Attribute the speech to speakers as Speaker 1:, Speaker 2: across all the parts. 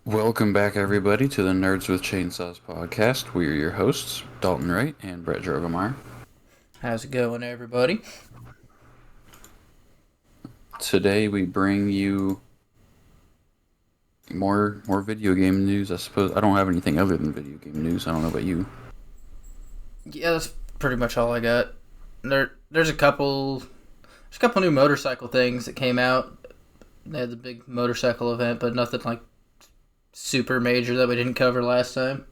Speaker 1: Welcome back, everybody, to the Nerds with Chainsaws podcast. We are your hosts, Dalton Wright and Brett Drogemeyer.
Speaker 2: How's it going, everybody?
Speaker 1: Today we bring you more video game news. I suppose I don't have anything other than video game news. I don't know about you.
Speaker 2: Yeah, that's pretty much all I got. There's a couple new motorcycle things that came out. They had the big motorcycle event, but nothing like super major that we didn't cover last time.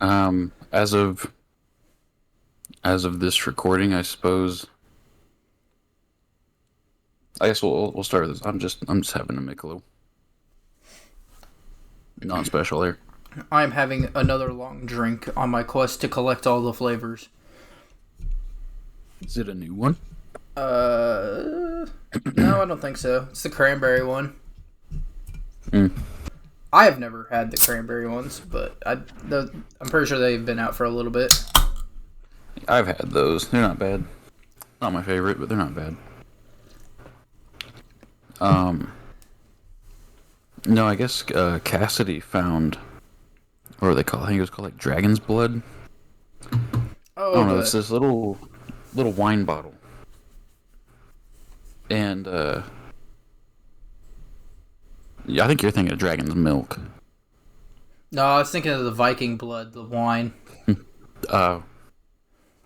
Speaker 1: As of this recording, I suppose. I guess we'll start with this. I'm just having a Michelob. Non-special here.
Speaker 2: I'm having another long drink on my quest to collect all the flavors.
Speaker 1: Is it a new one?
Speaker 2: No, I don't think so. It's the cranberry one.
Speaker 1: Mm.
Speaker 2: I have never had the cranberry ones, but I'm pretty sure they've been out for a little bit.
Speaker 1: I've had those. They're not bad. Not my favorite, but they're not bad. No, I guess Cassidy found, what do they call it? I think it was called like Dragon's Blood.
Speaker 2: Oh,
Speaker 1: I don't know. It's this little wine bottle, and yeah, I think you're thinking of Dragon's Milk.
Speaker 2: No, I was thinking of the Viking Blood, the wine.
Speaker 1: Well,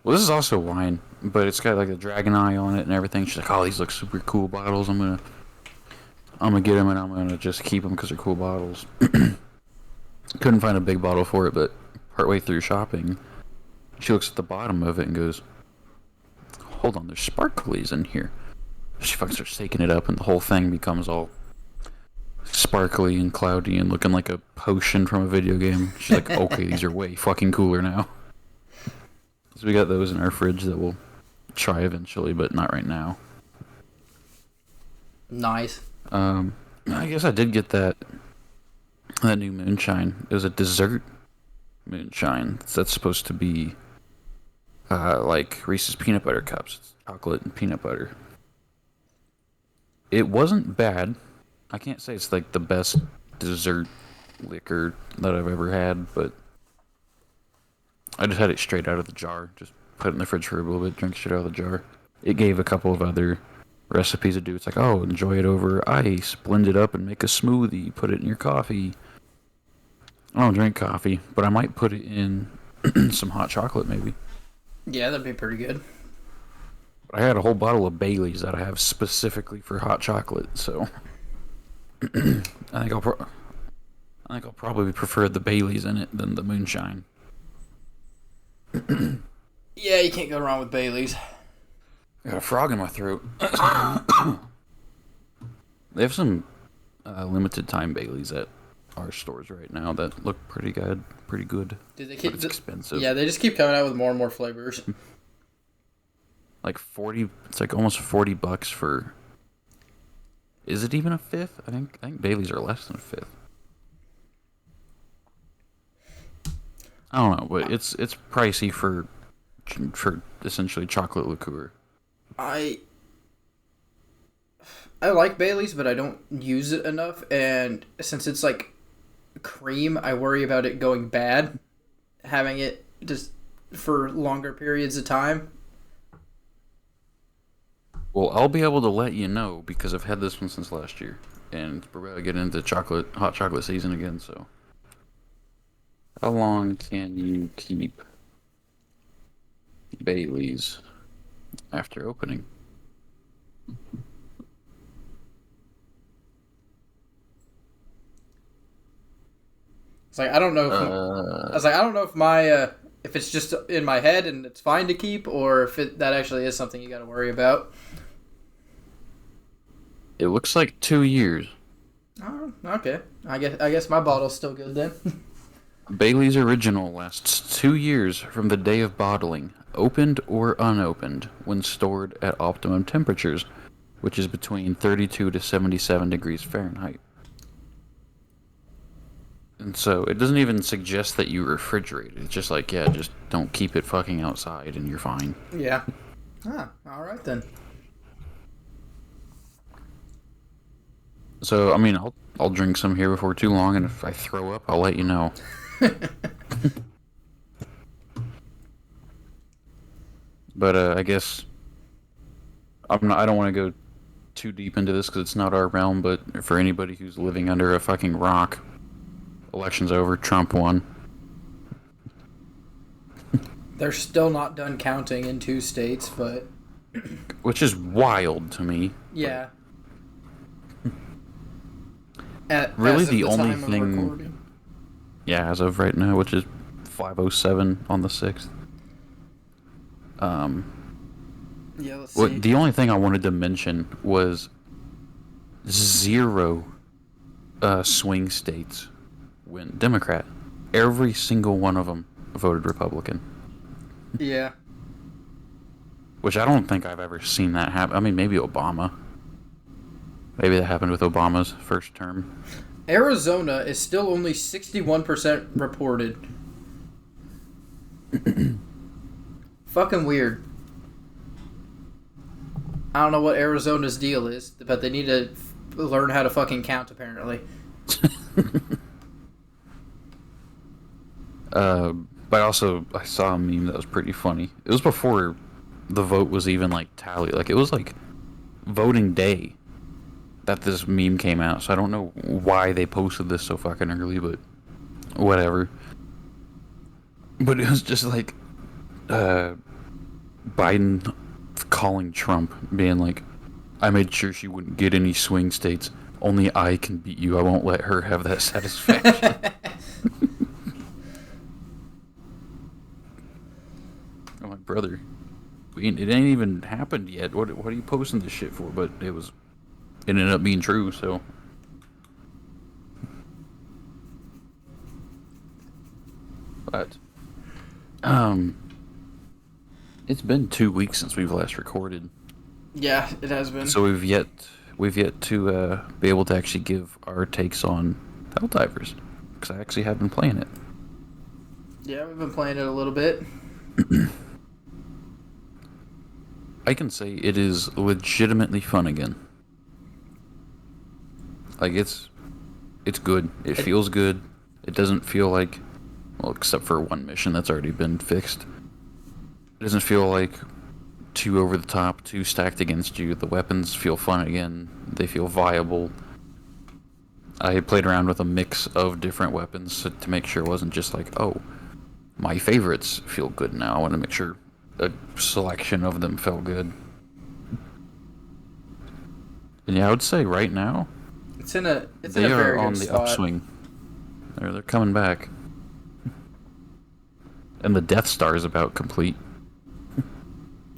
Speaker 1: this is also wine, but it's got like a dragon eye on it and everything. She's like, "Oh, these look super cool bottles. I'm gonna get them and I'm gonna just keep them because they're cool bottles." Couldn't find a big bottle for it, but partway through shopping, she looks at the bottom of it and goes, "Hold on, there's sparklies in here." She fucking starts taking it up, and the whole thing becomes all sparkly and cloudy and looking like a potion from a video game. She's like, "Okay, these are way fucking cooler now." So we got those in our fridge that we'll try eventually, but not right now.
Speaker 2: Nice.
Speaker 1: I guess I did get that new moonshine. It was a dessert moonshine. That's supposed to be like Reese's peanut butter cups. It's chocolate and peanut butter. It wasn't bad. I can't say it's like the best dessert liquor that I've ever had, but I just had it straight out of the jar. Just put it in the fridge for a little bit, drink straight out of the jar. It gave a couple of other recipes to do. It's like, oh, enjoy it over ice, blend it up and make a smoothie, put it in your coffee. I don't drink coffee, but I might put it in some hot chocolate maybe.
Speaker 2: Yeah, that'd be pretty good.
Speaker 1: I had a whole bottle of Bailey's that I have specifically for hot chocolate, so I think I'll probably prefer the Bailey's in it than the moonshine.
Speaker 2: Yeah, you can't go wrong with Bailey's.
Speaker 1: I got a frog in my throat. They have some limited time Baileys at our stores right now that look pretty good.
Speaker 2: Dude, they keep
Speaker 1: but it's expensive.
Speaker 2: Yeah, they just keep coming out with more and more flavors.
Speaker 1: Like 40. It's like almost $40 for. Is it even a fifth? I think Baileys are less than a fifth. I don't know, but it's pricey for essentially chocolate liqueur.
Speaker 2: I like Bailey's, but I don't use it enough, and since it's like cream, I worry about it going bad, having it just for longer periods of time.
Speaker 1: Well, I'll be able to let you know because I've had this one since last year, and we're about to get into hot chocolate season again. So, how long can you keep Bailey's after opening?
Speaker 2: It's like I don't know. I was like, I don't know if my if it's just in my head and it's fine to keep, or if that actually is something you got to worry about.
Speaker 1: It looks like 2 years.
Speaker 2: Oh, okay. I guess my bottle's still good then.
Speaker 1: Bailey's Original lasts 2 years from the day of bottling, opened or unopened, when stored at optimum temperatures, which is between 32 to 77 degrees Fahrenheit. And so it doesn't even suggest that you refrigerate it. It's just like, yeah, just don't keep it fucking outside and you're fine.
Speaker 2: Yeah. All right then.
Speaker 1: So I mean, I'll drink some here before too long, and if I throw up, I'll let you know. But I guess I don't want to go too deep into this because it's not our realm. But for anybody who's living under a fucking rock, election's over. Trump won.
Speaker 2: They're still not done counting in 2 states, but
Speaker 1: Which is wild to me.
Speaker 2: yeah.
Speaker 1: Really,
Speaker 2: As of
Speaker 1: the only
Speaker 2: time of
Speaker 1: thing.
Speaker 2: recording.
Speaker 1: Yeah, as of right now, which is 5:07 on the 6th.
Speaker 2: Yeah, let's
Speaker 1: What
Speaker 2: see.
Speaker 1: the only thing I wanted to mention was zero swing states went Democrat. Every single one of them voted Republican,
Speaker 2: Yeah.
Speaker 1: which I don't think I've ever seen that happen. I mean, maybe Obama. Maybe that happened with Obama's first term.
Speaker 2: Arizona is still only 61% reported. Fucking weird. I don't know what Arizona's deal is, but they need to learn how to fucking count, apparently.
Speaker 1: But also, I saw a meme that was pretty funny. It was before the vote was even like tallied. Like it was like voting day that this meme came out. So I don't know why they posted this so fucking early, but whatever. But it was just like Biden calling Trump, being like, "I made sure she wouldn't get any swing states. Only I can beat you. I won't let her have that satisfaction." Oh, my brother. It ain't even happened yet. What are you posting this shit for? But it ended up being true, so. But, it's been 2 weeks since we've last recorded.
Speaker 2: Yeah, it has been.
Speaker 1: So we've yet to be able to actually give our takes on Helldivers, because I actually have been playing it.
Speaker 2: Yeah, we've been playing it a little bit.
Speaker 1: I can say it is legitimately fun again. Like it's good. It feels good. It doesn't feel like, well, except for one mission that's already been fixed. It doesn't feel like too over the top, too stacked against you. The weapons feel fun again. They feel viable. I played around with a mix of different weapons to make sure it wasn't just like, oh, my favorites feel good now. I want to make sure a selection of them felt good. And yeah, I would say right now
Speaker 2: It's in a
Speaker 1: they are
Speaker 2: very
Speaker 1: on
Speaker 2: good
Speaker 1: the
Speaker 2: spot.
Speaker 1: upswing. They're coming back. And the Death Star is about complete.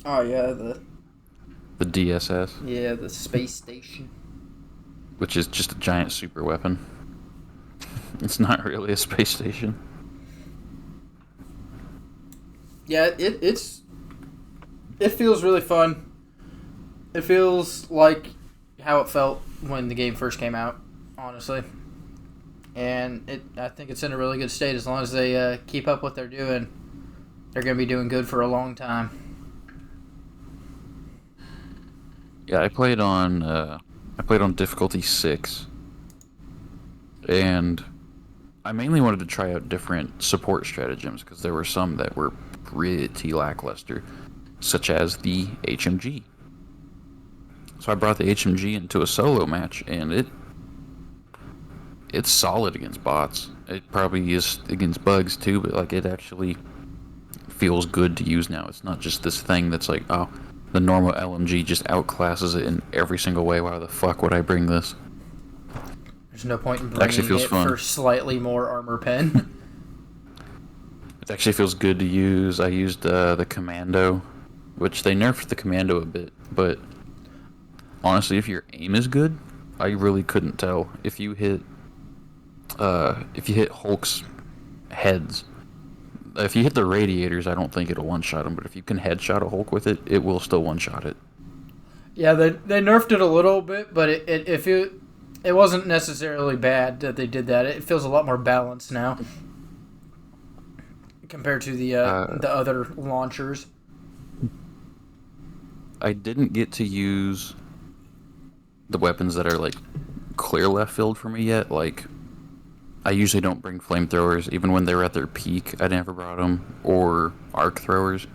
Speaker 2: Oh yeah,
Speaker 1: The DSS,
Speaker 2: the space station.
Speaker 1: which is just a giant super weapon. It's not really a space station.
Speaker 2: Yeah, it feels really fun. It feels like how it felt when the game first came out, honestly. And I think it's in a really good state. As long as they keep up what they're doing, they're going to be doing good for a long time.
Speaker 1: Yeah, I played on difficulty 6, and I mainly wanted to try out different support stratagems because there were some that were pretty lackluster, such as the HMG. So I brought the HMG into a solo match, and it's solid against bots. It probably is against bugs too, but like it actually feels good to use now. It's not just this thing that's like, oh, the normal LMG just outclasses it in every single way. Why the fuck would I bring this?
Speaker 2: There's no point in
Speaker 1: It actually
Speaker 2: bringing
Speaker 1: feels
Speaker 2: it
Speaker 1: fun.
Speaker 2: for slightly more armor pen.
Speaker 1: It actually feels good to use. I used the Commando, which they nerfed the Commando a bit, but honestly, if your aim is good, I really couldn't tell. If you hit Hulk's heads, if you hit the radiators, I don't think it'll one-shot him, but if you can headshot a Hulk with it, it will still one-shot it.
Speaker 2: Yeah, they nerfed it a little bit, but it wasn't necessarily bad that they did that. It feels a lot more balanced now compared to the other launchers.
Speaker 1: I didn't get to use the weapons that are like clear left field for me yet. Like, I usually don't bring flamethrowers, even when they were at their peak. I never brought them, or arc throwers.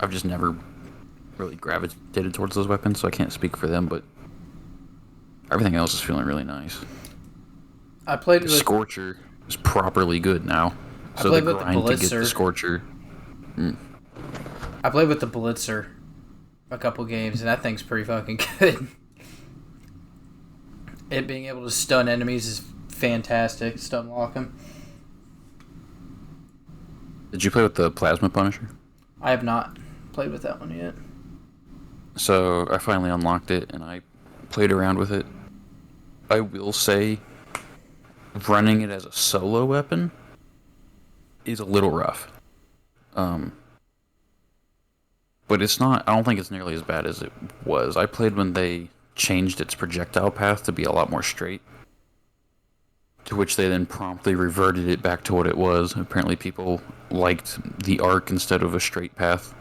Speaker 1: I've just never really gravitated towards those weapons, so I can't speak for them. But everything else is feeling really nice.
Speaker 2: I played
Speaker 1: The
Speaker 2: with
Speaker 1: Scorcher is properly good now.
Speaker 2: I
Speaker 1: So
Speaker 2: played
Speaker 1: the
Speaker 2: with the
Speaker 1: grind to get the
Speaker 2: Blitzer.
Speaker 1: Scorcher.
Speaker 2: I played with the Blitzer a couple games, and that thing's pretty fucking good. It being able to stun enemies is fantastic. Stun lock them.
Speaker 1: Did you play with the Plasma Punisher?
Speaker 2: I have not played with that one yet.
Speaker 1: So I finally unlocked it, and I played around with it. I will say, running it as a solo weapon is a little rough. But it's not, I don't think it's nearly as bad as it was. I played when they changed its projectile path to be a lot more straight, to which they then promptly reverted it back to what it was. Apparently people liked the arc instead of a straight path.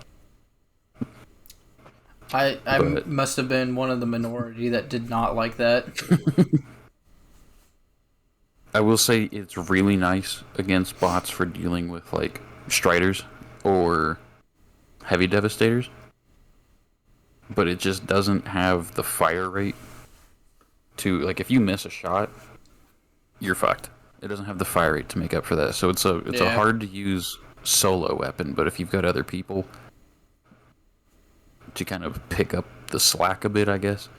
Speaker 2: I
Speaker 1: But-
Speaker 2: must have been one of the minority that did not like that.
Speaker 1: I will say it's really nice against bots for dealing with, like, Striders or Heavy Devastators. But it just doesn't have the fire rate to, like, if you miss a shot, you're fucked. It doesn't have the fire rate to make up for that. So it's a
Speaker 2: Yeah.
Speaker 1: hard to use solo weapon, but if you've got other people to kind of pick up the slack a bit, I guess.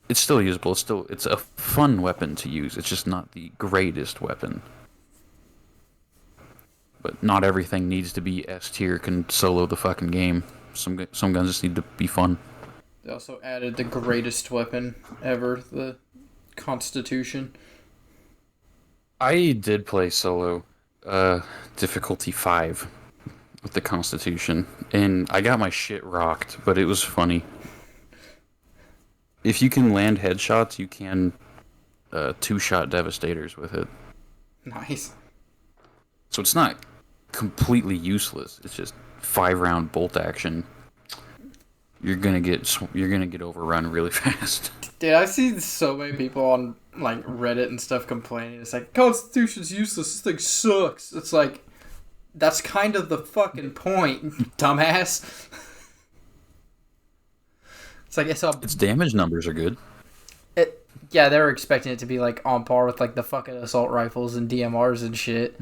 Speaker 1: It's still usable. It's a fun weapon to use. It's just not the greatest weapon. But not everything needs to be S tier can solo the fucking game. Some guns just need to be fun.
Speaker 2: They also added the greatest weapon ever, the Constitution.
Speaker 1: I did play solo, difficulty 5 with the Constitution, and I got my shit rocked, but it was funny. If you can land headshots, you can two-shot devastators with it.
Speaker 2: Nice.
Speaker 1: So it's not completely useless. It's just 5-round bolt action. You're gonna get overrun really fast.
Speaker 2: Dude, I see so many people on like Reddit and stuff complaining. It's like, Constitution's useless. This thing sucks. It's like, that's kind of the fucking point, dumbass. It's like
Speaker 1: Its damage numbers are good.
Speaker 2: yeah, they were expecting it to be like on par with like the fucking assault rifles and DMRs and shit.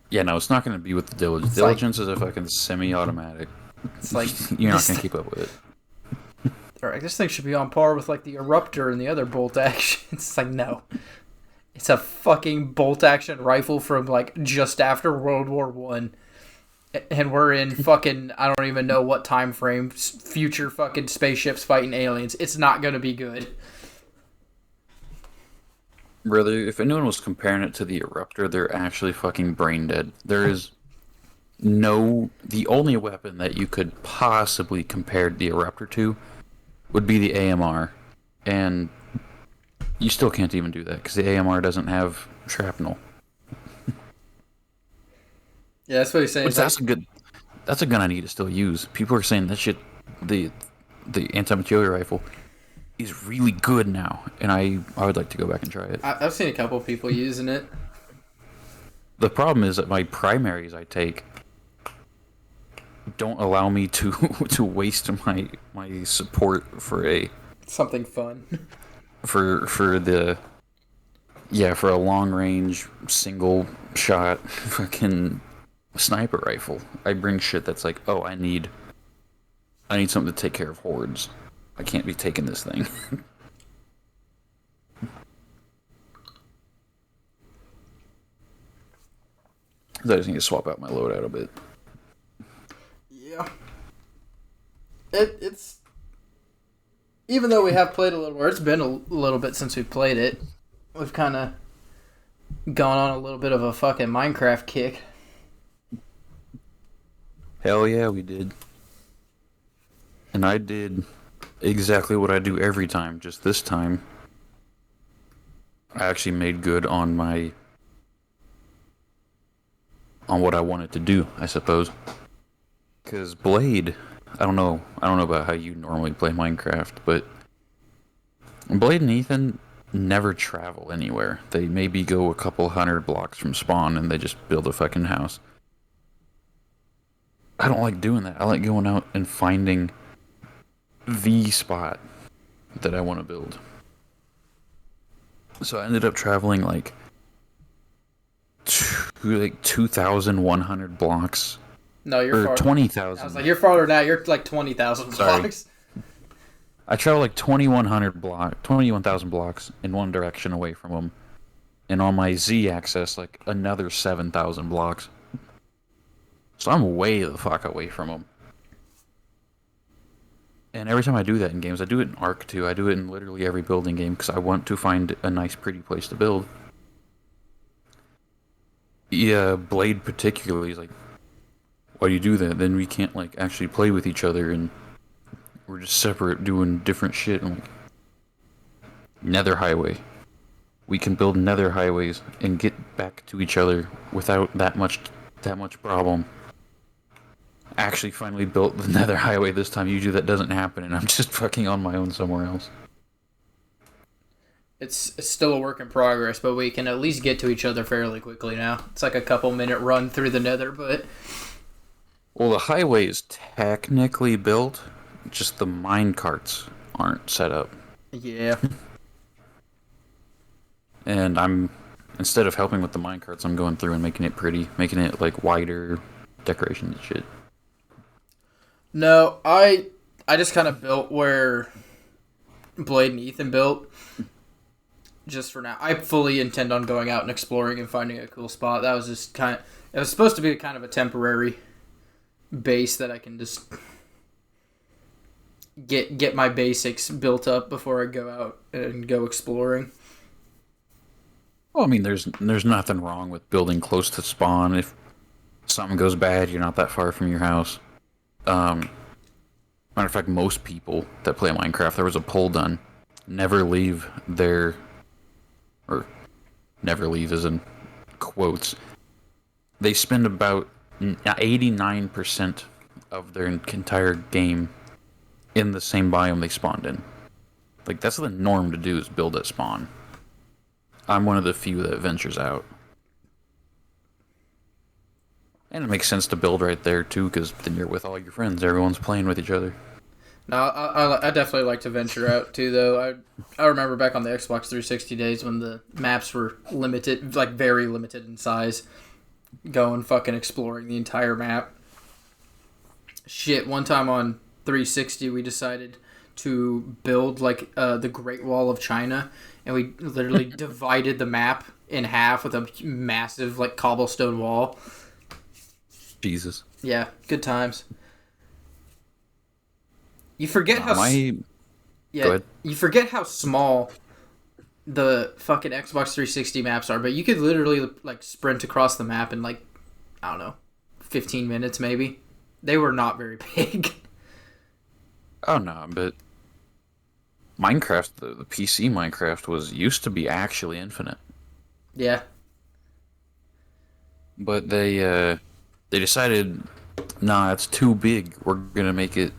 Speaker 1: Yeah, no, it's not gonna be with the diligence.
Speaker 2: It's like-
Speaker 1: Diligence is a fucking semi-automatic.
Speaker 2: It's like
Speaker 1: You're not
Speaker 2: this
Speaker 1: gonna
Speaker 2: thing-
Speaker 1: keep up with it.
Speaker 2: they're like, this thing should be on par with like the Eruptor and the other bolt actions. It's like, no. It's a fucking bolt action rifle from like just after World War One. And we're in fucking, I don't even know what time frame, future fucking spaceships fighting aliens. It's not going to be good.
Speaker 1: Brother, if anyone was comparing it to the Eruptor, they're actually fucking brain dead. There is the only weapon that you could possibly compare the Eruptor to would be the AMR. And you still can't even do that, because the AMR doesn't have shrapnel.
Speaker 2: Yeah, that's what he's saying.
Speaker 1: Which that's a gun I need to still use. People are saying that shit, the anti-material rifle, is really good now, and I would like to go back and try it.
Speaker 2: I've seen a couple people using it.
Speaker 1: The problem is that my primaries I take don't allow me to to waste my support for
Speaker 2: Something fun.
Speaker 1: for a long range single shot fucking sniper rifle. I bring shit that's like, oh, I need something to take care of hordes. I can't be taking this thing. I just need to swap out my loadout a bit.
Speaker 2: Yeah. It's... Even though we have played a little more, it's been a little bit since we played it. We've kind of gone on a little bit of a fucking Minecraft kick.
Speaker 1: Hell yeah, we did. And I did exactly what I do every time, just this time I actually made good on what I wanted to do, I suppose. Because Blade, I don't know. I don't know about how you normally play Minecraft, but Blade and Ethan never travel anywhere. They maybe go a couple hundred blocks from spawn and they just build a fucking house. I don't like doing that. I like going out and finding the spot that I want to build. So I ended up traveling like 2,100 blocks
Speaker 2: No, you're
Speaker 1: or
Speaker 2: far. I was
Speaker 1: 20,000.
Speaker 2: like, you're farther now. You're like 20,000
Speaker 1: Sorry.
Speaker 2: blocks.
Speaker 1: I traveled like 21,000 blocks in one direction away from them, and on my Z-axis like another 7,000 blocks. So I'm way the fuck away from them. And every time I do that in games, I do it in Ark too. I do it in literally every building game because I want to find a nice, pretty place to build. Yeah, Blade particularly is like, why do you do that? Then we can't like actually play with each other, and we're just separate doing different shit. I'm like, Nether Highway. We can build nether highways and get back to each other without that much problem. Actually finally built the nether highway this time. Usually that doesn't happen and I'm just fucking on my own somewhere else.
Speaker 2: It's still a work in progress, but we can at least get to each other fairly quickly now. It's like a couple minute run through the nether, but...
Speaker 1: Well, the highway is technically built, just the mine carts aren't set up.
Speaker 2: Yeah.
Speaker 1: And instead of helping with the mine carts, I'm going through and making it pretty, making it like wider decorations and shit.
Speaker 2: No, I just kind of built where Blade and Ethan built. Just for now. I fully intend on going out and exploring and finding a cool spot. That was just kind of... It was supposed to be kind of a temporary base that I can just get my basics built up before I go out and go exploring.
Speaker 1: Well, I mean, there's nothing wrong with building close to spawn. If something goes bad, you're not that far from your house. Matter of fact, most people that play Minecraft, there was a poll done. Never leave their... Or, never leave as in quotes. They spend about 89% of their entire game in the same biome they spawned in. Like, that's the norm to do, is build at spawn. I'm one of the few that ventures out. And it makes sense to build right there, too, because then you're with all your friends. Everyone's playing with each other.
Speaker 2: No, I definitely like to venture out, too, though. I remember back on the Xbox 360 days when the maps were limited, like, very limited in size. Going fucking exploring the entire map. Shit, one time on 360 we decided to build, like, the Great Wall of China, and we literally divided the map in half with a massive, like, cobblestone wall.
Speaker 1: Jesus.
Speaker 2: Yeah, good times. You forget how...
Speaker 1: Go ahead.
Speaker 2: You forget how small the fucking Xbox 360 maps are, but you could literally, like, sprint across the map in, like, I don't know, 15 minutes maybe. They were not very big.
Speaker 1: Oh, no, but Minecraft, the PC Minecraft used to be actually infinite.
Speaker 2: Yeah.
Speaker 1: But they decided, nah, it's too big. We're gonna make it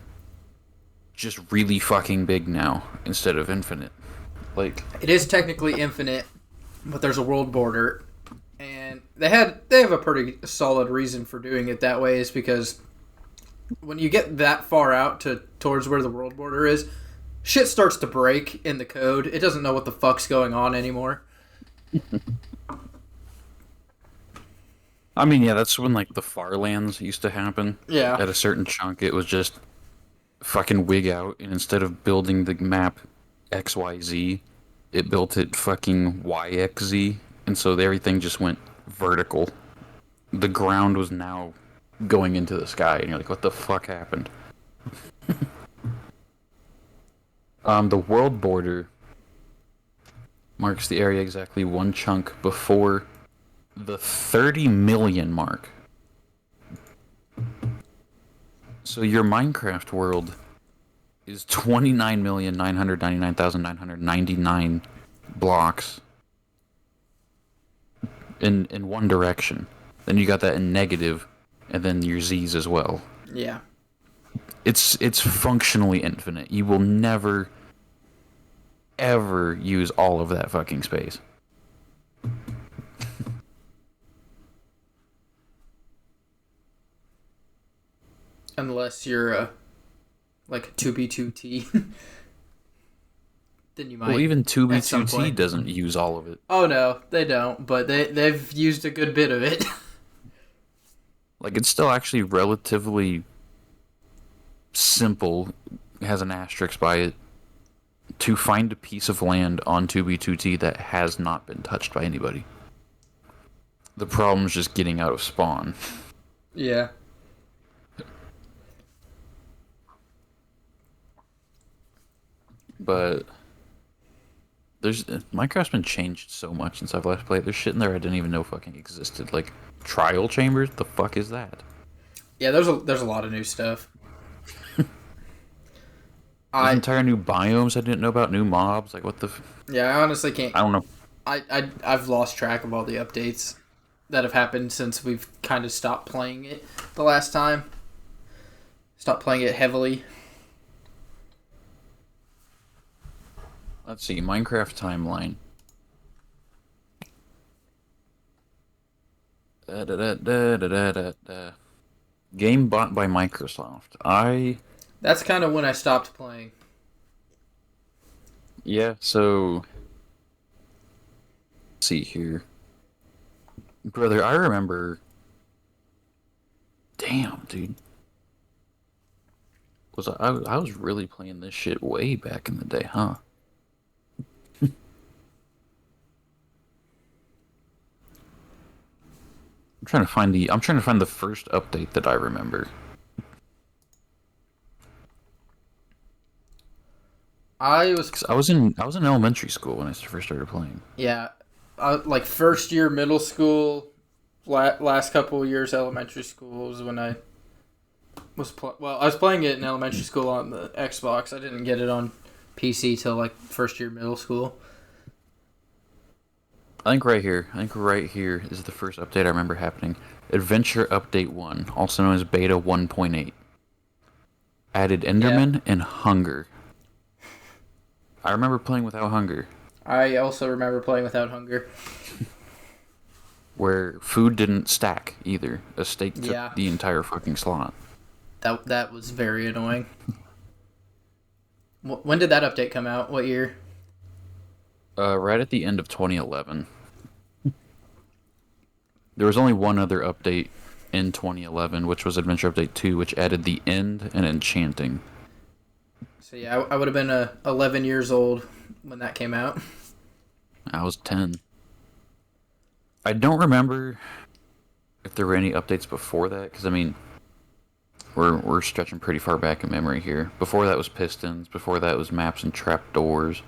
Speaker 1: just really fucking big now instead of infinite. Like,
Speaker 2: It is technically infinite, but there's a world border, and they have a pretty solid reason for doing it that way. Is because when you get that far out towards where the world border is, shit starts to break in the code. It doesn't know what the fuck's going on anymore.
Speaker 1: I mean, yeah, that's when, like, the Farlands used to happen.
Speaker 2: Yeah.
Speaker 1: At a certain chunk, it was just fucking wig out, and instead of building the map XYZ, it built it fucking YXZ, and so everything just went vertical. The ground was now going into the sky, and you're like, what the fuck happened? The world border marks the area exactly one chunk before the 30 million mark. So your Minecraft world is 29,999,999 blocks in one direction. Then you got that in negative, and then your Z's as well.
Speaker 2: Yeah.
Speaker 1: It's functionally infinite. You will never ever use all of that fucking space.
Speaker 2: Unless you're like a 2B2T, then you
Speaker 1: Well,
Speaker 2: might
Speaker 1: even
Speaker 2: at some
Speaker 1: 2B2T
Speaker 2: point.
Speaker 1: doesn't use all of it.
Speaker 2: Oh no, they don't. But they've used a good bit of it.
Speaker 1: Like, it's still actually relatively simple, it has an asterisk by it, to find a piece of land on 2B2T that has not been touched by anybody. The problem is just getting out of spawn.
Speaker 2: Yeah.
Speaker 1: But there's Minecraft's been changed so much since I've last played. There's shit in there I didn't even know fucking existed. Like trial chambers. The fuck is that?
Speaker 2: Yeah, there's a lot of new stuff.
Speaker 1: There's
Speaker 2: I
Speaker 1: entire new biomes I didn't know about. New mobs. Like what the?
Speaker 2: Yeah, I honestly can't.
Speaker 1: I don't know.
Speaker 2: I've lost track of all the updates that have happened since we've kind of stopped playing it the last time. Stopped playing it heavily.
Speaker 1: Let's see. Minecraft timeline. Game bought by Microsoft.
Speaker 2: That's kind of when I stopped playing.
Speaker 1: Yeah. So let's see here, brother. I remember. Damn, dude. I was really playing this shit way back in the day, huh? I'm trying to find the first update that I remember.
Speaker 2: I was
Speaker 1: 'Cause I was in elementary school when I first started playing.
Speaker 2: Yeah, like first year middle school, last couple of years elementary school was when I I was playing it in elementary school on the Xbox. I didn't get it on PC till like first year middle school.
Speaker 1: I think right here is the first update I remember happening. Adventure Update 1, also known as Beta 1.8. Added
Speaker 2: Yeah,
Speaker 1: Enderman and Hunger. I remember playing without Hunger,
Speaker 2: I also remember playing without hunger.
Speaker 1: where food didn't stack either. A steak took
Speaker 2: Yeah,
Speaker 1: the entire fucking slot.
Speaker 2: that was very annoying. When did that update come out? What year?
Speaker 1: Right at the end of 2011. There was only one other update in 2011, which was Adventure Update 2, which added the end and enchanting.
Speaker 2: So yeah, I would have been 11 years old when that came out.
Speaker 1: I was 10. I don't remember if there were any updates before that, because I mean, we're stretching pretty far back in memory here. Before that was pistons. Before that was maps and trapdoors.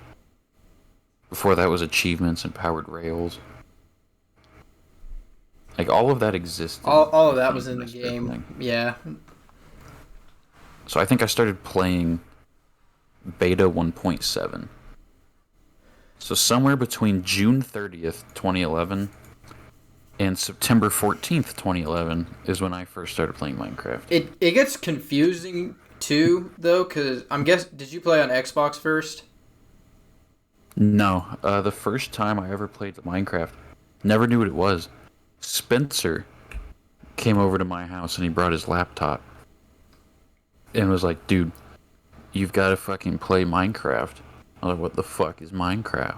Speaker 1: Before that was achievements and powered rails. Like all of that existed.
Speaker 2: All of
Speaker 1: I
Speaker 2: that
Speaker 1: think,
Speaker 2: was in
Speaker 1: when
Speaker 2: the
Speaker 1: I started
Speaker 2: game.
Speaker 1: playing.
Speaker 2: Yeah,
Speaker 1: So I think I started playing Beta 1.7. So somewhere between June 30th, 2011 and September 14th, 2011 is when I first started playing Minecraft.
Speaker 2: it gets confusing too though, because did you play on Xbox first?
Speaker 1: No, the first time I ever played Minecraft, never knew what it was. Spencer came over to my house and he brought his laptop and was like, dude, you've got to fucking play Minecraft. I was like, what the fuck is Minecraft?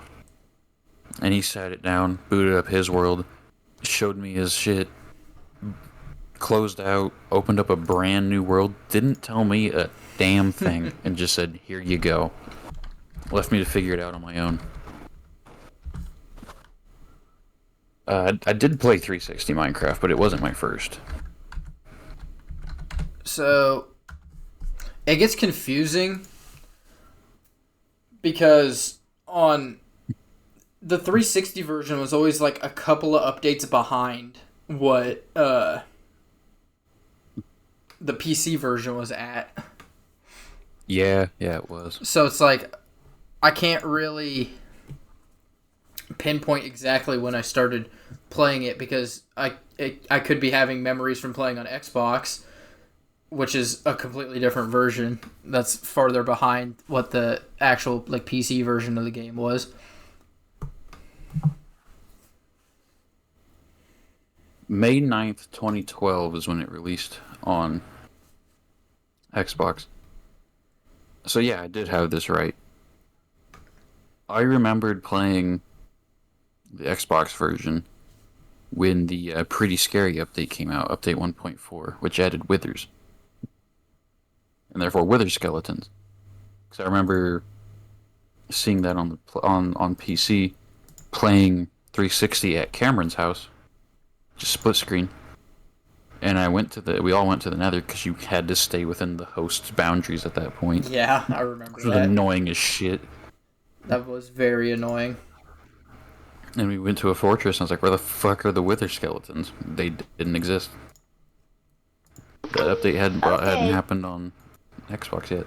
Speaker 1: And he sat it down, booted up his world, showed me his shit, closed out, opened up a brand new world, didn't tell me a damn thing, and just said, here you go. Left me to figure it out on my own. I did play 360 Minecraft, but it wasn't my first.
Speaker 2: So it gets confusing because on the 360 version was always like a couple of updates behind what the PC version was at.
Speaker 1: Yeah, it was.
Speaker 2: So it's like I can't really pinpoint exactly when I started playing it because I could be having memories from playing on Xbox which is a completely different version. That's farther behind what the actual like PC version of the game was.
Speaker 1: May 9th, 2012 is when it released on Xbox. So yeah, I did have this right. I remembered playing the Xbox version when the Pretty Scary update came out, update 1.4, which added withers. And therefore wither skeletons. Because I remember seeing that on PC, playing 360 at Cameron's house, just split screen. And we all went to the Nether because you had to stay within the host's boundaries at that point.
Speaker 2: Yeah, I remember
Speaker 1: Which was
Speaker 2: that.
Speaker 1: annoying as shit.
Speaker 2: That was very annoying.
Speaker 1: And we went to a fortress, and I was like, where the fuck are the wither skeletons? They didn't exist. That update hadn't happened on Xbox yet.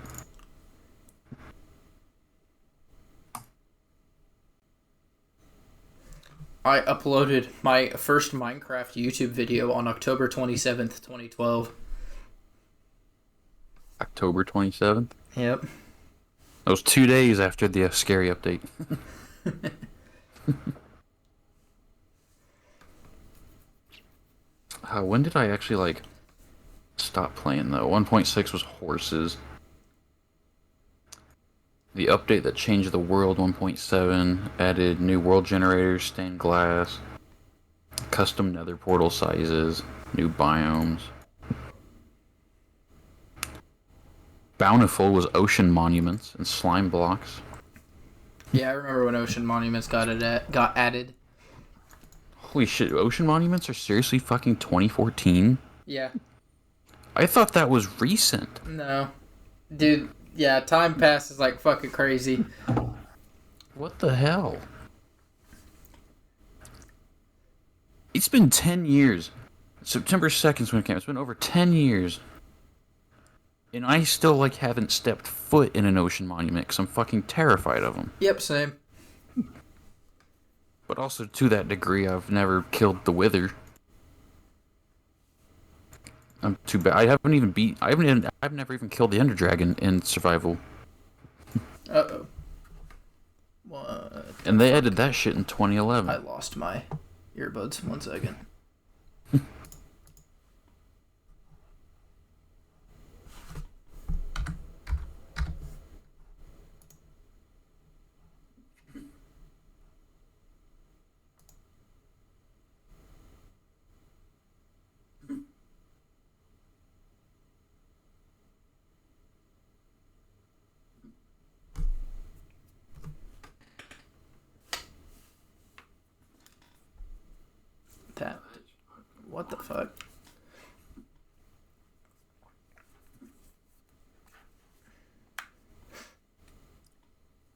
Speaker 2: I uploaded my first Minecraft YouTube video on October 27th, 2012.
Speaker 1: October 27th?
Speaker 2: Yep.
Speaker 1: That was 2 days after the scary update. When did I actually, like, stop playing, though? 1.6 was horses. The update that changed the world, 1.7, added new world generators, stained glass, custom nether portal sizes, new biomes. Bountiful was ocean monuments and slime blocks.
Speaker 2: Yeah, I remember when Ocean Monuments got added.
Speaker 1: Holy shit, ocean monuments are seriously fucking 2014?
Speaker 2: Yeah.
Speaker 1: I thought that was recent.
Speaker 2: No. Dude, yeah, time passes like fucking crazy.
Speaker 1: What the hell? It's been 10 years. September 2nd is when it came. It's been over 10 years. And I still, like, haven't stepped foot in an ocean monument because I'm fucking terrified of them.
Speaker 2: Yep, same.
Speaker 1: But also, to that degree, I've never killed the wither. I'm too bad. I've never even killed the ender dragon in survival.
Speaker 2: Uh-oh. What?
Speaker 1: And they added that shit in 2011.
Speaker 2: I lost my earbuds. 1 second. That. What the fuck?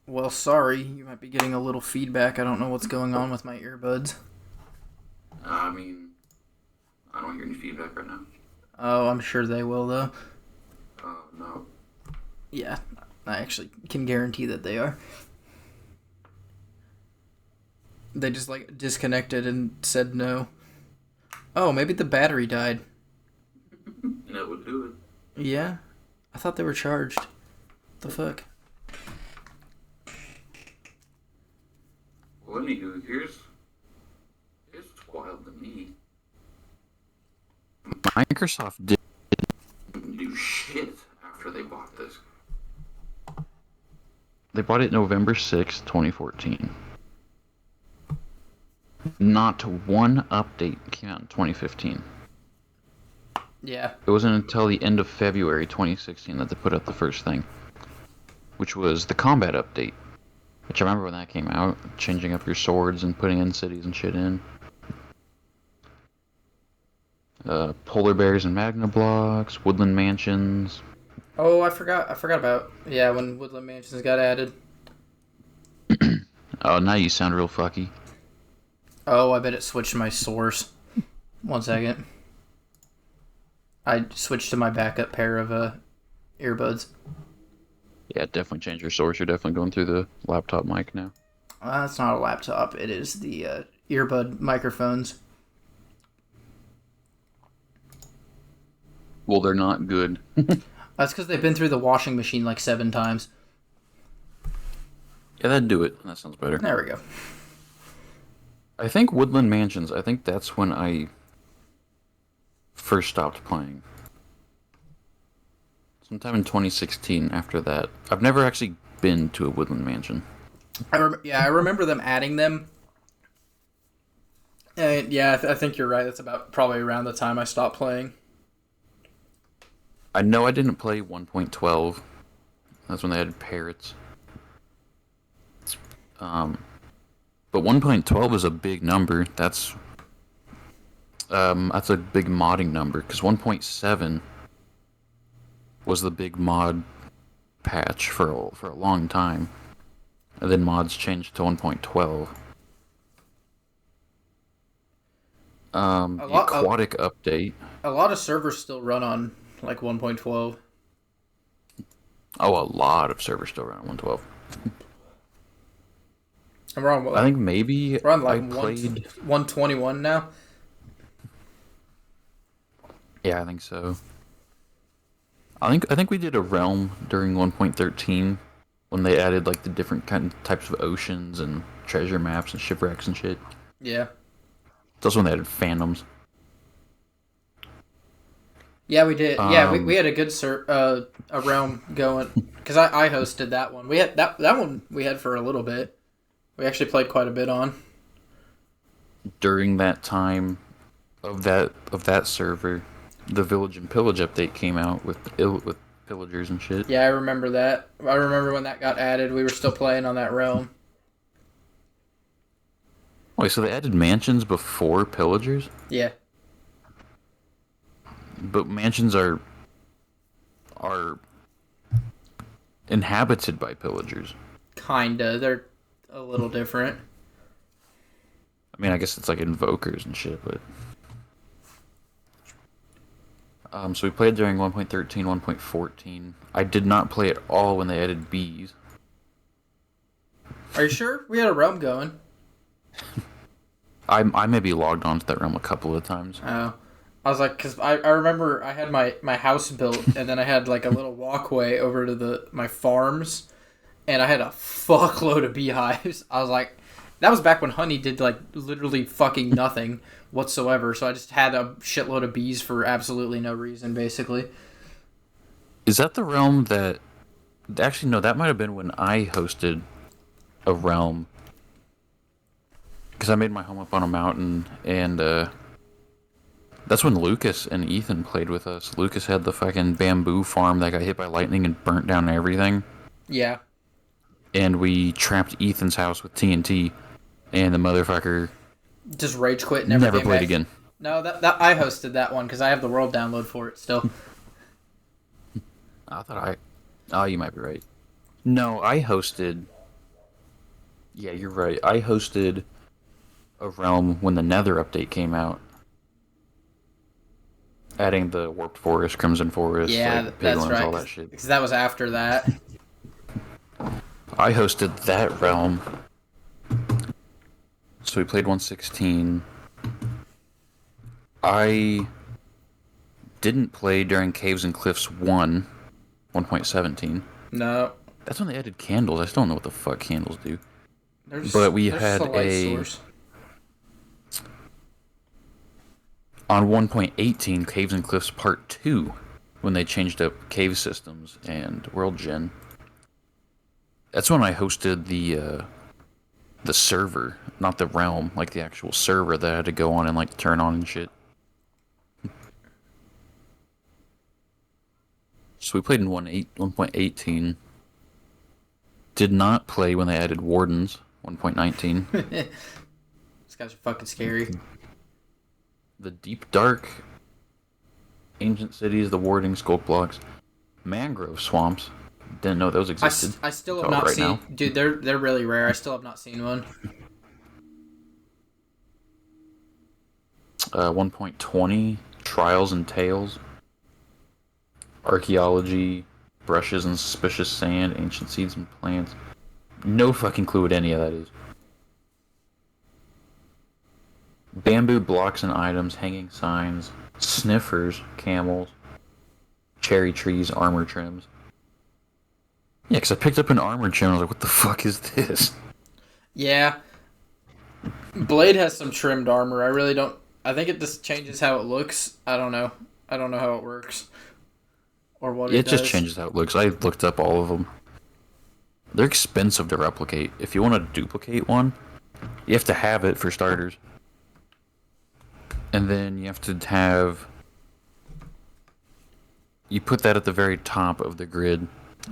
Speaker 2: Well, sorry. You might be getting a little feedback. I don't know what's going on with my earbuds.
Speaker 1: I mean, I don't hear any feedback right now.
Speaker 2: Oh, I'm sure they will, though.
Speaker 1: Oh, no.
Speaker 2: Yeah, I actually can guarantee that they are. They just, like, disconnected and said no. Oh, maybe the battery died.
Speaker 1: That would do it.
Speaker 2: Yeah? I thought they were charged. What the fuck?
Speaker 1: Well, anywho, here's what's wild to me. Microsoft didn't do shit after they bought this. They bought it November 6th, 2014. Not one update came out in 2015.
Speaker 2: Yeah.
Speaker 1: It wasn't until the end of February 2016 that they put out the first thing, which was the combat update. Which I remember when that came out, changing up your swords and putting in cities and shit in. Polar bears and magna blocks, woodland mansions.
Speaker 2: Oh, I forgot about, yeah, when Woodland Mansions got added.
Speaker 1: Oh, now you sound real fucky.
Speaker 2: Oh, I bet it switched my source. 1 second. I switched to my backup pair of earbuds.
Speaker 1: Yeah, definitely change your source. You're definitely going through the laptop mic now.
Speaker 2: It's not a laptop. It is the earbud microphones.
Speaker 1: Well, they're not good.
Speaker 2: That's because they've been through the washing machine like 7 times.
Speaker 1: Yeah, that'd do it. That sounds better.
Speaker 2: There we go.
Speaker 1: I think Woodland Mansions, I think that's when I first stopped playing. Sometime in 2016 after that. I've never actually been to a Woodland Mansion.
Speaker 2: I remember them adding them. And yeah, I think you're right. That's about probably around the time I stopped playing.
Speaker 1: I know I didn't play 1.12. That's when they had parrots. But 1.12 is a big number. That's a big modding number because 1.7 was the big mod patch for a long time, and then mods changed to 1.12. The aquatic update.
Speaker 2: A lot of servers still run on like 1.12.
Speaker 1: Oh, a lot of servers still run on 112.
Speaker 2: And we're on what?
Speaker 1: I think maybe
Speaker 2: We're on like
Speaker 1: I played
Speaker 2: 121 now.
Speaker 1: Yeah, I think so. I think we did a realm during 1.13 when they added like the different types of oceans and treasure maps and shipwrecks and shit.
Speaker 2: Yeah.
Speaker 1: It's also when they added phantoms.
Speaker 2: Yeah, we did. Yeah, we had a good a realm going because I hosted that one. We had that one we had for a little bit. We actually played quite a bit on.
Speaker 1: During that time of that server, the Village and Pillage update came out with pillagers and shit.
Speaker 2: Yeah, I remember that. I remember when that got added. We were still playing on that realm.
Speaker 1: Wait, so they added mansions before pillagers?
Speaker 2: Yeah.
Speaker 1: But mansions are inhabited by pillagers.
Speaker 2: Kinda. They're a little different.
Speaker 1: I mean, I guess it's like invokers and shit, but... So we played during 1.13, 1.14. I did not play at all when they added bees.
Speaker 2: Are you sure? We had a realm going.
Speaker 1: I maybe logged onto that realm a couple of times.
Speaker 2: Oh. I was like, because I remember I had my house built, and then I had like a little walkway over to my farms, and I had a fuckload of beehives. I was like, that was back when honey did like literally fucking nothing whatsoever, so I just had a shitload of bees for absolutely no reason, basically.
Speaker 1: Is that the realm that... Actually, no, that might have been when I hosted a realm. Because I made my home up on a mountain, and that's when Lucas and Ethan played with us. Lucas had the fucking bamboo farm that got hit by lightning and burnt down everything.
Speaker 2: Yeah.
Speaker 1: And we trapped Ethan's house with TNT, and the motherfucker
Speaker 2: Just rage quit and
Speaker 1: never played again.
Speaker 2: No, that I hosted that one because I have the world download for it still.
Speaker 1: Oh, you might be right. No, I hosted... Yeah, you're right. I hosted a realm when the Nether update came out. Adding the Warped Forest, Crimson Forest,
Speaker 2: Yeah,
Speaker 1: like,
Speaker 2: that's
Speaker 1: Piglins,
Speaker 2: right.
Speaker 1: all that shit.
Speaker 2: Because that was after that.
Speaker 1: I hosted that realm. So we played 116. I didn't play during Caves and Cliffs 1.17.
Speaker 2: No.
Speaker 1: That's when they added candles. I still don't know what the fuck candles do.
Speaker 2: But we had
Speaker 1: source. On 1.18, Caves and Cliffs Part 2, when they changed up cave systems and world gen. That's when I hosted the server, not the realm, like the actual server that I had to go on and like turn on and shit. So we played in 1.18. Did not play when they added wardens, 1.19.
Speaker 2: These guys are fucking scary.
Speaker 1: The Deep Dark, Ancient Cities, the Warding, Sculpt Blocks, Mangrove Swamps. Didn't know those existed.
Speaker 2: I still have not seen...
Speaker 1: now.
Speaker 2: Dude, they're really rare. I still have not seen one.
Speaker 1: 1.20, Trials and Tales, Archaeology, Brushes and Suspicious Sand, Ancient Seeds and Plants. No fucking clue what any of that is. Bamboo Blocks and Items, Hanging Signs, Sniffers, Camels, cherry trees, armor trims. Yeah, because I picked up an armor trim. I was like, what the fuck is this?
Speaker 2: Yeah, Blade has some trimmed armor. I really don't. I think it just changes how it looks. I don't know. I don't know how it works or what it
Speaker 1: It just
Speaker 2: does.
Speaker 1: changes how it looks. I looked up all of them. They're expensive to replicate. If you want to duplicate one, you have to have it for starters. And then you have to have... You put that at the very top of the grid.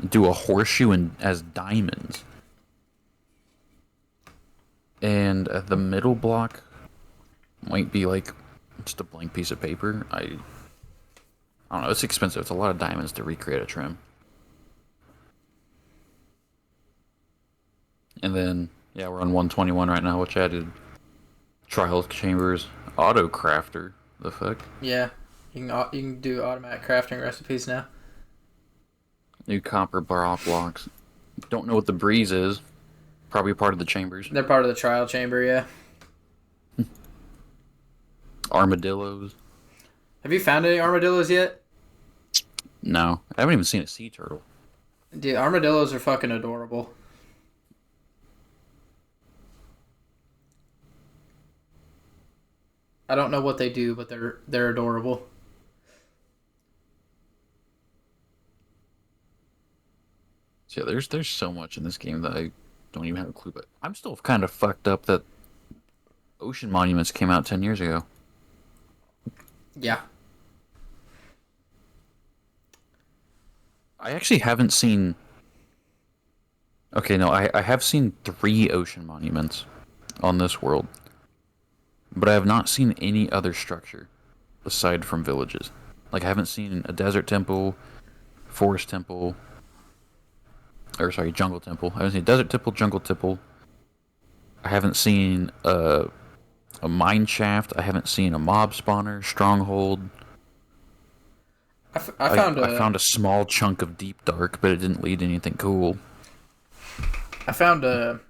Speaker 1: Do a horseshoe as diamonds. And the middle block might be like just a blank piece of paper. I don't know. It's expensive. It's a lot of diamonds to recreate a trim. And then, yeah, we're on 121 right now, which added Trials Chambers Auto Crafter. The fuck?
Speaker 2: Yeah, you can do automatic crafting recipes now.
Speaker 1: New copper bar blocks. Don't know what the breeze is. Probably part of the chambers.
Speaker 2: They're part of the trial chamber. Yeah.
Speaker 1: Armadillos.
Speaker 2: Have you found any armadillos yet?
Speaker 1: No, I haven't even seen a sea turtle.
Speaker 2: Dude, armadillos are fucking adorable. I don't know what they do, but they're adorable.
Speaker 1: So yeah, there's so much in this game that I don't even have a clue. But I'm still kind of fucked up that Ocean Monuments came out 10 years ago.
Speaker 2: Yeah.
Speaker 1: I actually haven't seen... Okay, no, I have seen 3 Ocean Monuments on this world. But I have not seen any other structure aside from villages. Like, I haven't seen a desert temple, forest temple, or sorry, jungle temple. I haven't seen a desert temple, jungle temple. I haven't seen a mine shaft. I haven't seen a mob spawner, stronghold. I found a small chunk of deep dark, but it didn't lead to anything cool.
Speaker 2: I found a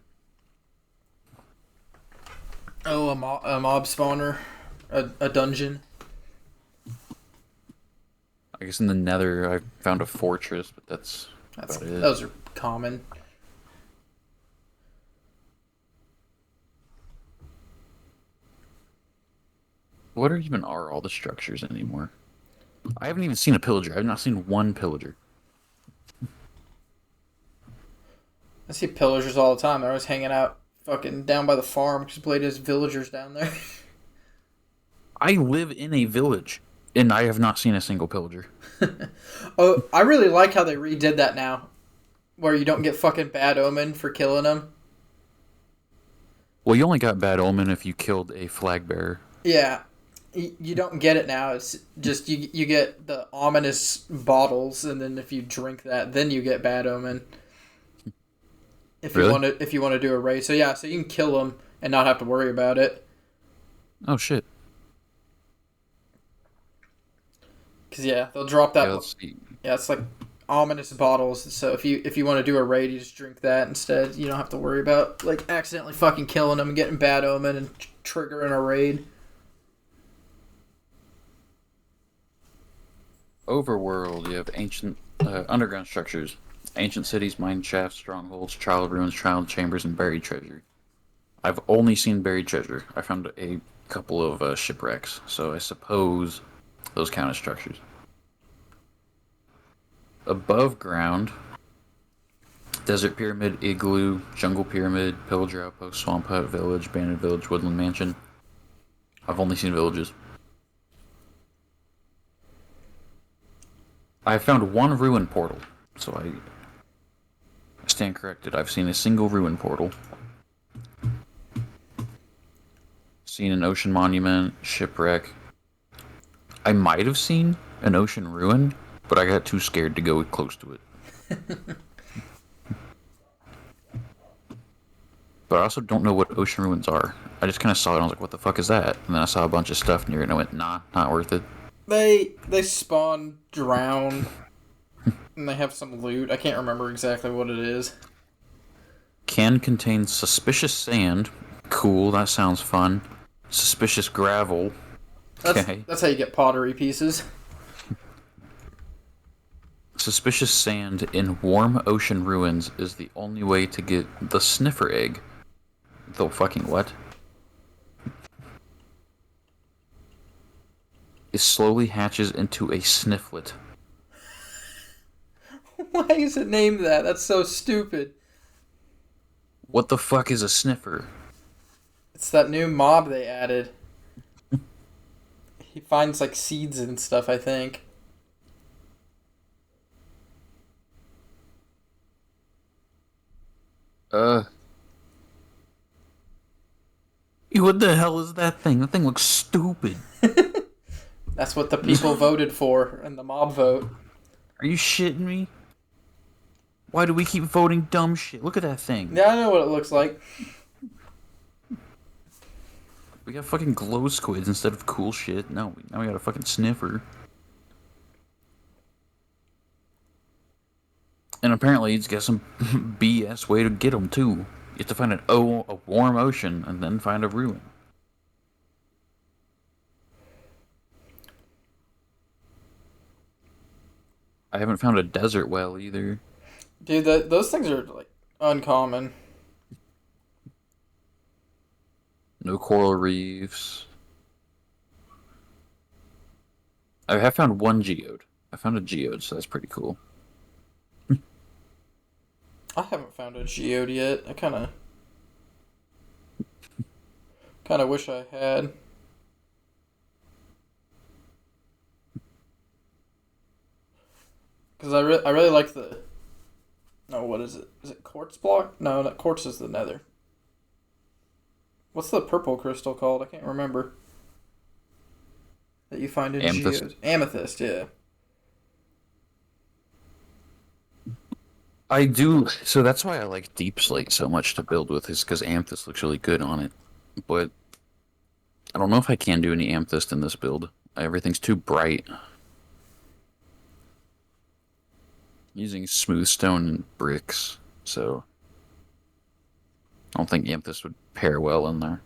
Speaker 2: mob spawner, a dungeon.
Speaker 1: I guess in the Nether, I found a fortress, but that's about it.
Speaker 2: Those are common.
Speaker 1: What even are all the structures anymore? I haven't even seen a pillager. I've not seen one pillager.
Speaker 2: I see pillagers all the time. They're always hanging out fucking down by the farm because Blade has villagers down there.
Speaker 1: I live in a village, and I have not seen a single pillager.
Speaker 2: Oh, I really like how they redid that now. Where you don't get fucking bad omen for killing them.
Speaker 1: Well, you only got bad omen if you killed a flag bearer.
Speaker 2: Yeah. You don't get it now. It's just you get the ominous bottles, and then if you drink that, then you get bad omen. If
Speaker 1: Really?
Speaker 2: you want to do a raid, so yeah, so you can kill them and not have to worry about it.
Speaker 1: Oh shit!
Speaker 2: Cause yeah, they'll drop that.
Speaker 1: Yeah, let's see.
Speaker 2: Yeah, it's like ominous bottles. So if you want to do a raid, you just drink that instead. You don't have to worry about like accidentally fucking killing them and getting bad omen and triggering a raid.
Speaker 1: Overworld, you have ancient underground structures, ancient cities, mine shafts, strongholds, child ruins, child chambers, and buried treasure. I've only seen buried treasure. I found a couple of shipwrecks, so I suppose those count as structures. Above ground, desert pyramid, igloo, jungle pyramid, pillager outpost, swamp hut, village, banded village, woodland mansion. I've only seen villages. I found one ruin portal, so I stand corrected. I've seen a single ruin portal. Seen an ocean monument, shipwreck. I might have seen an ocean ruin, but I got too scared to go close to it. But I also don't know what ocean ruins are. I just kind of saw it and I was like, what the fuck is that? And then I saw a bunch of stuff near it and I went, nah, not worth it.
Speaker 2: They spawn drown, and they have some loot. I can't remember exactly what it is.
Speaker 1: Can contain suspicious sand. Cool, that sounds fun. Suspicious gravel. Okay.
Speaker 2: That's how you get pottery pieces.
Speaker 1: Suspicious sand in warm ocean ruins is the only way to get the sniffer egg. The fucking what? It slowly hatches into a snifflet.
Speaker 2: Why is it named that? That's so stupid.
Speaker 1: What the fuck is a sniffer?
Speaker 2: It's that new mob they added. He finds like seeds and stuff, I think.
Speaker 1: Uh. What the hell is that thing? That thing looks stupid.
Speaker 2: That's what the people voted for in the mob vote.
Speaker 1: Are you shitting me? Why do we keep voting dumb shit? Look at that thing.
Speaker 2: Yeah, I know what it looks like.
Speaker 1: We got fucking glow squids instead of cool shit. No, now we got a fucking sniffer. And apparently he's got some BS way to get them too. You have to find a warm ocean and then find a ruin. I haven't found a desert well either.
Speaker 2: Dude, those things are like uncommon.
Speaker 1: No coral reefs. I have found one geode. I found a geode, so that's pretty cool.
Speaker 2: I haven't found a geode yet. I kind of wish I had. Because I really like the... No, what is it? Is it quartz block? No, not quartz is the nether. What's the purple crystal called? I can't remember. That you find in
Speaker 1: Amethyst.
Speaker 2: geodes. Amethyst, yeah.
Speaker 1: I do, so that's why I like deep slate so much to build with, is because amethyst looks really good on it. But I don't know if I can do any amethyst in this build. Everything's too bright. Using smooth stone and bricks, so I don't think amethyst would pair well in there.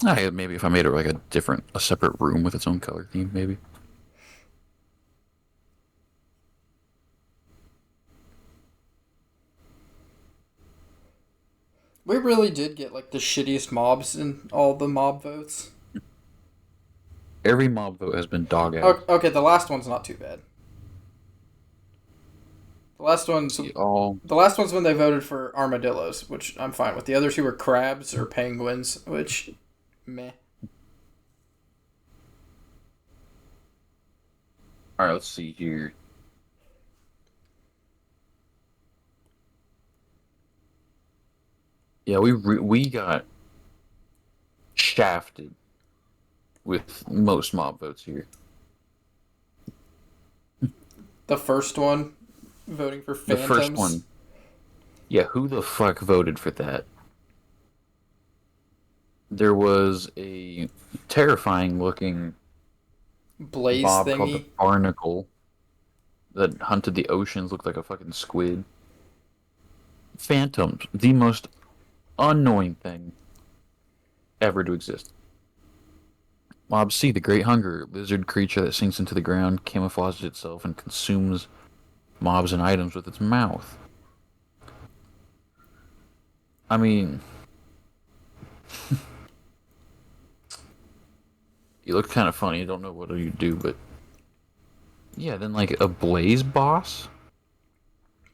Speaker 1: Maybe if I made it like a separate room with its own color theme, maybe.
Speaker 2: We really did get like the shittiest mobs in all the mob votes.
Speaker 1: Every mob vote has been dog out.
Speaker 2: Okay, the last one's not too bad. The last one's when they voted for armadillos, which I'm fine with. The other two were crabs or penguins, which meh.
Speaker 1: Alright, let's see here. Yeah, we got shafted with most mob votes here.
Speaker 2: The first one voting for
Speaker 1: The
Speaker 2: phantoms.
Speaker 1: first one. Yeah, who the fuck voted for that? There was a terrifying looking
Speaker 2: Blaze
Speaker 1: mob called the
Speaker 2: thingy.
Speaker 1: barnacle that hunted the oceans, looked like a fucking squid. Phantoms, the most annoying thing ever to exist. Mob C, the Great Hunger, lizard creature that sinks into the ground, camouflages itself, and consumes mobs and items with its mouth. I mean, you look kind of funny. I don't know what you do, but yeah. Then like a blaze boss.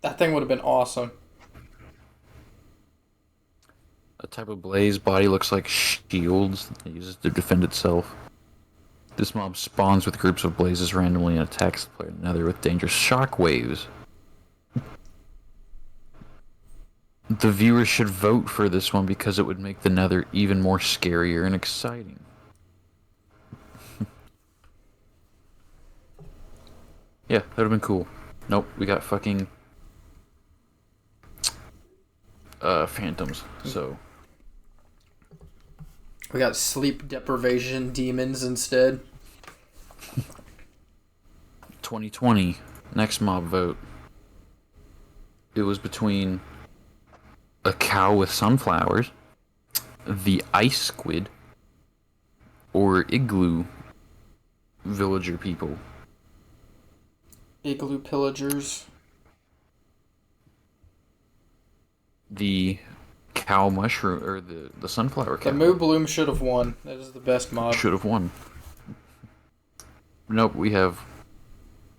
Speaker 2: That thing would have been awesome.
Speaker 1: A type of blaze body looks like shields that it uses to defend itself. This mob spawns with groups of blazes randomly and attacks the player in the nether with dangerous shockwaves. The viewers should vote for this one because it would make the nether even more scarier and exciting. Yeah, that would have been cool. Nope, we got fucking phantoms, so...
Speaker 2: We got sleep deprivation demons instead.
Speaker 1: 2020, next mob vote. It was between a cow with sunflowers, the ice squid, or igloo villager people.
Speaker 2: Igloo pillagers.
Speaker 1: The cow mushroom, or the sunflower cow.
Speaker 2: The Moo Bloom should have won. That is the best mob.
Speaker 1: Should have won. Nope, we have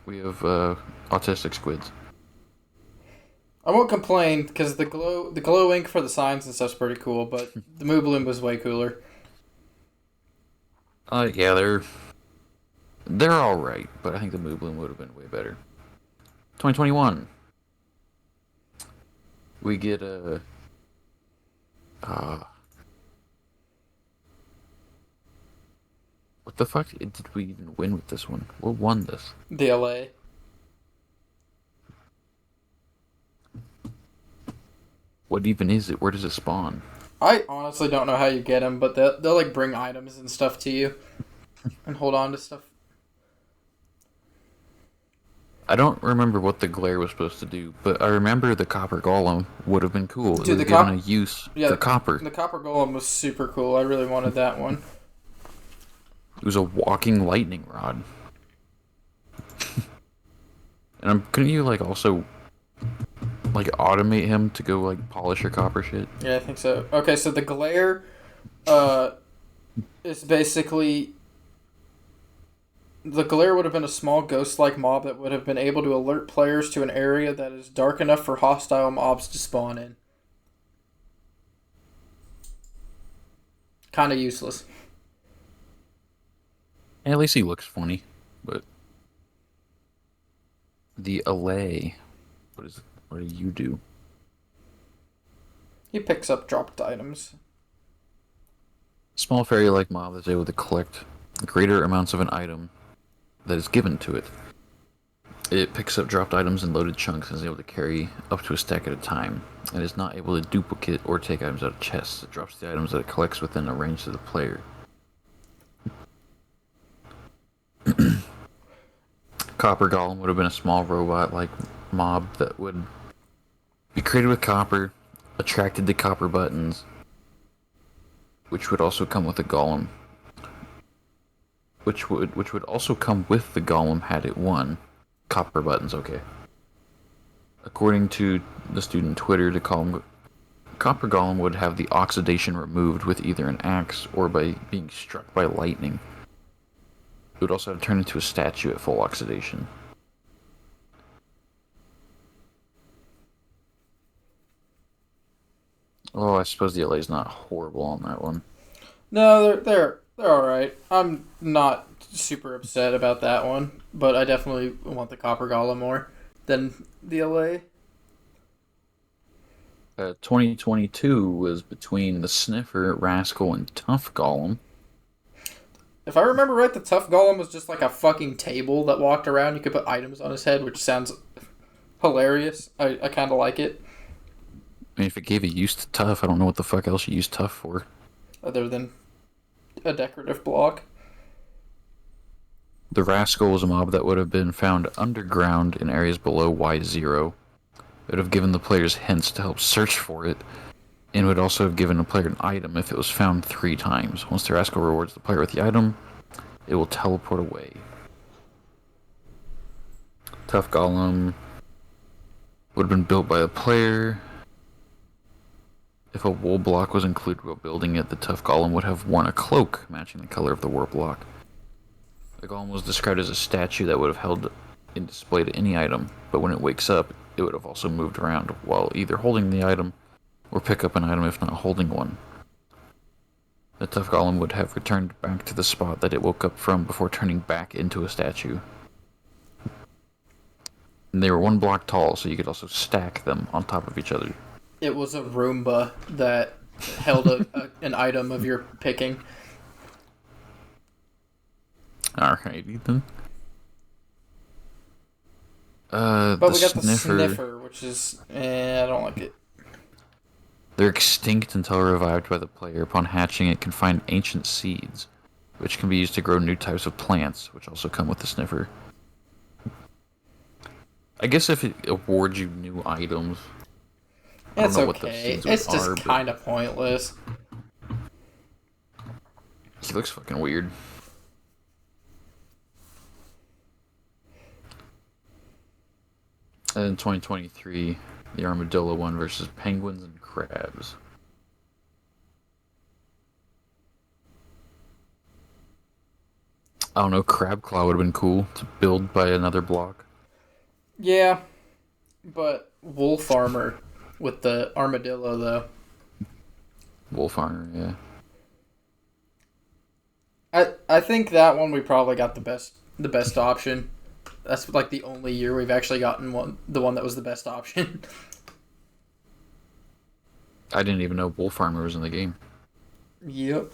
Speaker 1: autistic squids.
Speaker 2: I won't complain because the glow ink for the signs and stuff's pretty cool, but the Moo Bloom was way cooler.
Speaker 1: Yeah, they're all right, but I think the Moo Bloom would have been way better. 2021. We get a what the fuck did we even win with this one? What won this?
Speaker 2: The LA.
Speaker 1: What even is it? Where does it spawn?
Speaker 2: I honestly don't know how you get them, but they'll like bring items and stuff to you and hold on to stuff.
Speaker 1: I don't remember what the glare was supposed to do, but I remember the copper golem would have been cool.
Speaker 2: Dude,
Speaker 1: it would have given a use for copper.
Speaker 2: The copper golem was super cool. I really wanted that one.
Speaker 1: It was a walking lightning rod. And couldn't you like also like automate him to go like polish your copper shit?
Speaker 2: Yeah, I think so. Okay, so the glare is basically... The glare would have been a small ghost-like mob that would have been able to alert players to an area that is dark enough for hostile mobs to spawn in. Kind of useless.
Speaker 1: At least he looks funny, but the allay, what do you do?
Speaker 2: He picks up dropped items.
Speaker 1: Small fairy-like mob that's able to collect greater amounts of an item that is given to it. It picks up dropped items in loaded chunks and is able to carry up to a stack at a time. It is not able to duplicate or take items out of chests. It drops the items that it collects within a range of the player. Copper Golem would have been a small robot-like mob that would be created with copper, attracted to copper buttons, which would also come with a golem. Which would also come with the golem had it won. Copper buttons, okay. According to the student Twitter, the copper golem would have the oxidation removed with either an axe or by being struck by lightning. It would also have turned into a statue at full oxidation. Oh, I suppose the LA is not horrible on that one.
Speaker 2: No, they're all right. I'm not super upset about that one, but I definitely want the copper golem more than the LA.
Speaker 1: 2022 was between the Sniffer, Rascal, and Tough Golem.
Speaker 2: If I remember right, the tough golem was just like a fucking table that walked around. You could put items on his head, which sounds hilarious. I kind of like it.
Speaker 1: I mean, if it gave a use to Tough, I don't know what the fuck else you use Tough for. Other
Speaker 2: than a decorative block.
Speaker 1: The Rascal was a mob that would have been found underground in areas below Y0. It would have given the players hints to help search for it, and would also have given a player an item if it was found 3 times. Once the Rascal rewards the player with the item, it will teleport away. Tough Golem would have been built by the player. If a wool block was included while building it, the Tough Golem would have worn a cloak matching the color of the wool block. The golem was described as a statue that would have held in display to any item, but when it wakes up, it would have also moved around while either holding the item or pick up an item if not holding one. The Tough Golem would have returned back to the spot that it woke up from before turning back into a statue. And they were 1 block tall, so you could also stack them on top of each other.
Speaker 2: It was a Roomba that held an item of your picking.
Speaker 1: Alright, Ethan.
Speaker 2: But we got the Sniffer, which is... I don't like it.
Speaker 1: They're extinct until revived by the player. Upon hatching, it can find ancient seeds, which can be used to grow new types of plants, which also come with the Sniffer. I guess if it awards you new items...
Speaker 2: It's okay. It's just kind of pointless.
Speaker 1: He looks fucking weird. And in 2023, the armadillo one versus penguins and crabs. I don't know, crab claw would have been cool to build by another block.
Speaker 2: Yeah, but wolf armor with the armadillo though.
Speaker 1: Wolf armor, yeah.
Speaker 2: I think that one we probably got the best option. That's like the only year we've actually gotten the one that was the best option.
Speaker 1: I didn't even know wolf armor was in the game.
Speaker 2: Yep.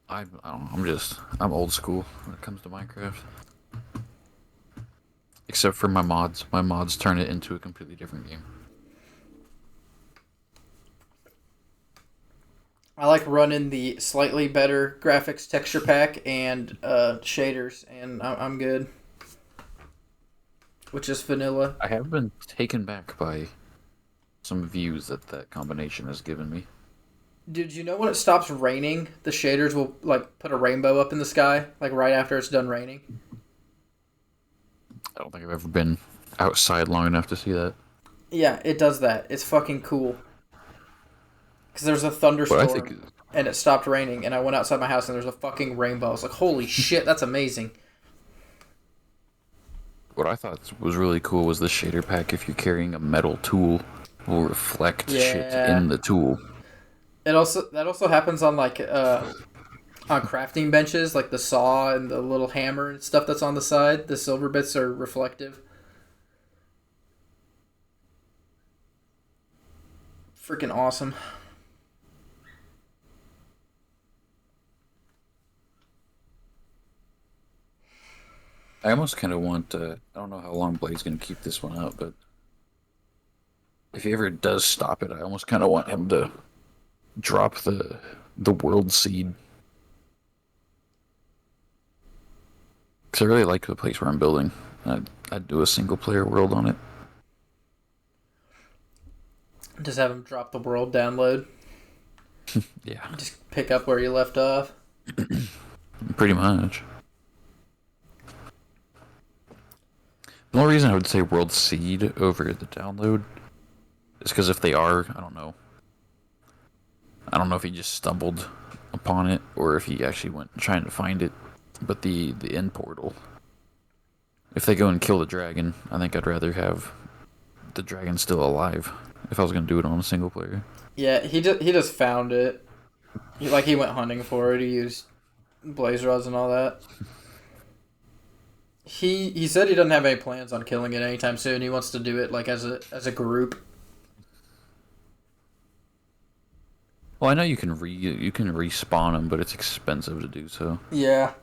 Speaker 1: I don't know, I'm old school when it comes to Minecraft. Except for my mods. My mods turn it into a completely different game.
Speaker 2: I like running the slightly better graphics texture pack and shaders, and I'm good. Which is vanilla.
Speaker 1: I have been taken back by some views that that combination has given me.
Speaker 2: Did you know when it stops raining, the shaders will like put a rainbow up in the sky, like right after it's done raining?
Speaker 1: I don't think I've ever been outside long enough to see that.
Speaker 2: Yeah, it does that. It's fucking cool. Because there's a
Speaker 1: But I think
Speaker 2: thunderstorm and it stopped raining, and I went outside my house and there's a fucking rainbow. I was like, holy shit, that's amazing.
Speaker 1: what I thought was really cool was the shader pack. If you're carrying a metal tool, will reflect shit
Speaker 2: Yeah.
Speaker 1: in the tool.
Speaker 2: That also happens on like on crafting benches, like the saw and the little hammer and stuff that's on the side. The silver bits are reflective. Freaking awesome.
Speaker 1: I almost kind of want. I don't know how long Blade's gonna keep this one out, but if he ever does stop it, I almost kind of want him to drop the world seed. Because I really like the place where I'm building. I'd do a single player world on it.
Speaker 2: Just have him drop the world download.
Speaker 1: Yeah,
Speaker 2: Just pick up where you left off.
Speaker 1: pretty much. The only reason I would say world seed over the download is because if they are, I don't know. I don't know if he just stumbled upon it or if he actually went trying to find it. But the end portal, if they go and kill the dragon, I think I'd rather have the dragon still alive if I was gonna do it on a single player.
Speaker 2: Yeah, he just found it. He went hunting for it. He used blaze rods and all that. He said he doesn't have any plans on killing it anytime soon. He wants to do it like as a group.
Speaker 1: Well, I know you can respawn them, but it's expensive to do so.
Speaker 2: Yeah.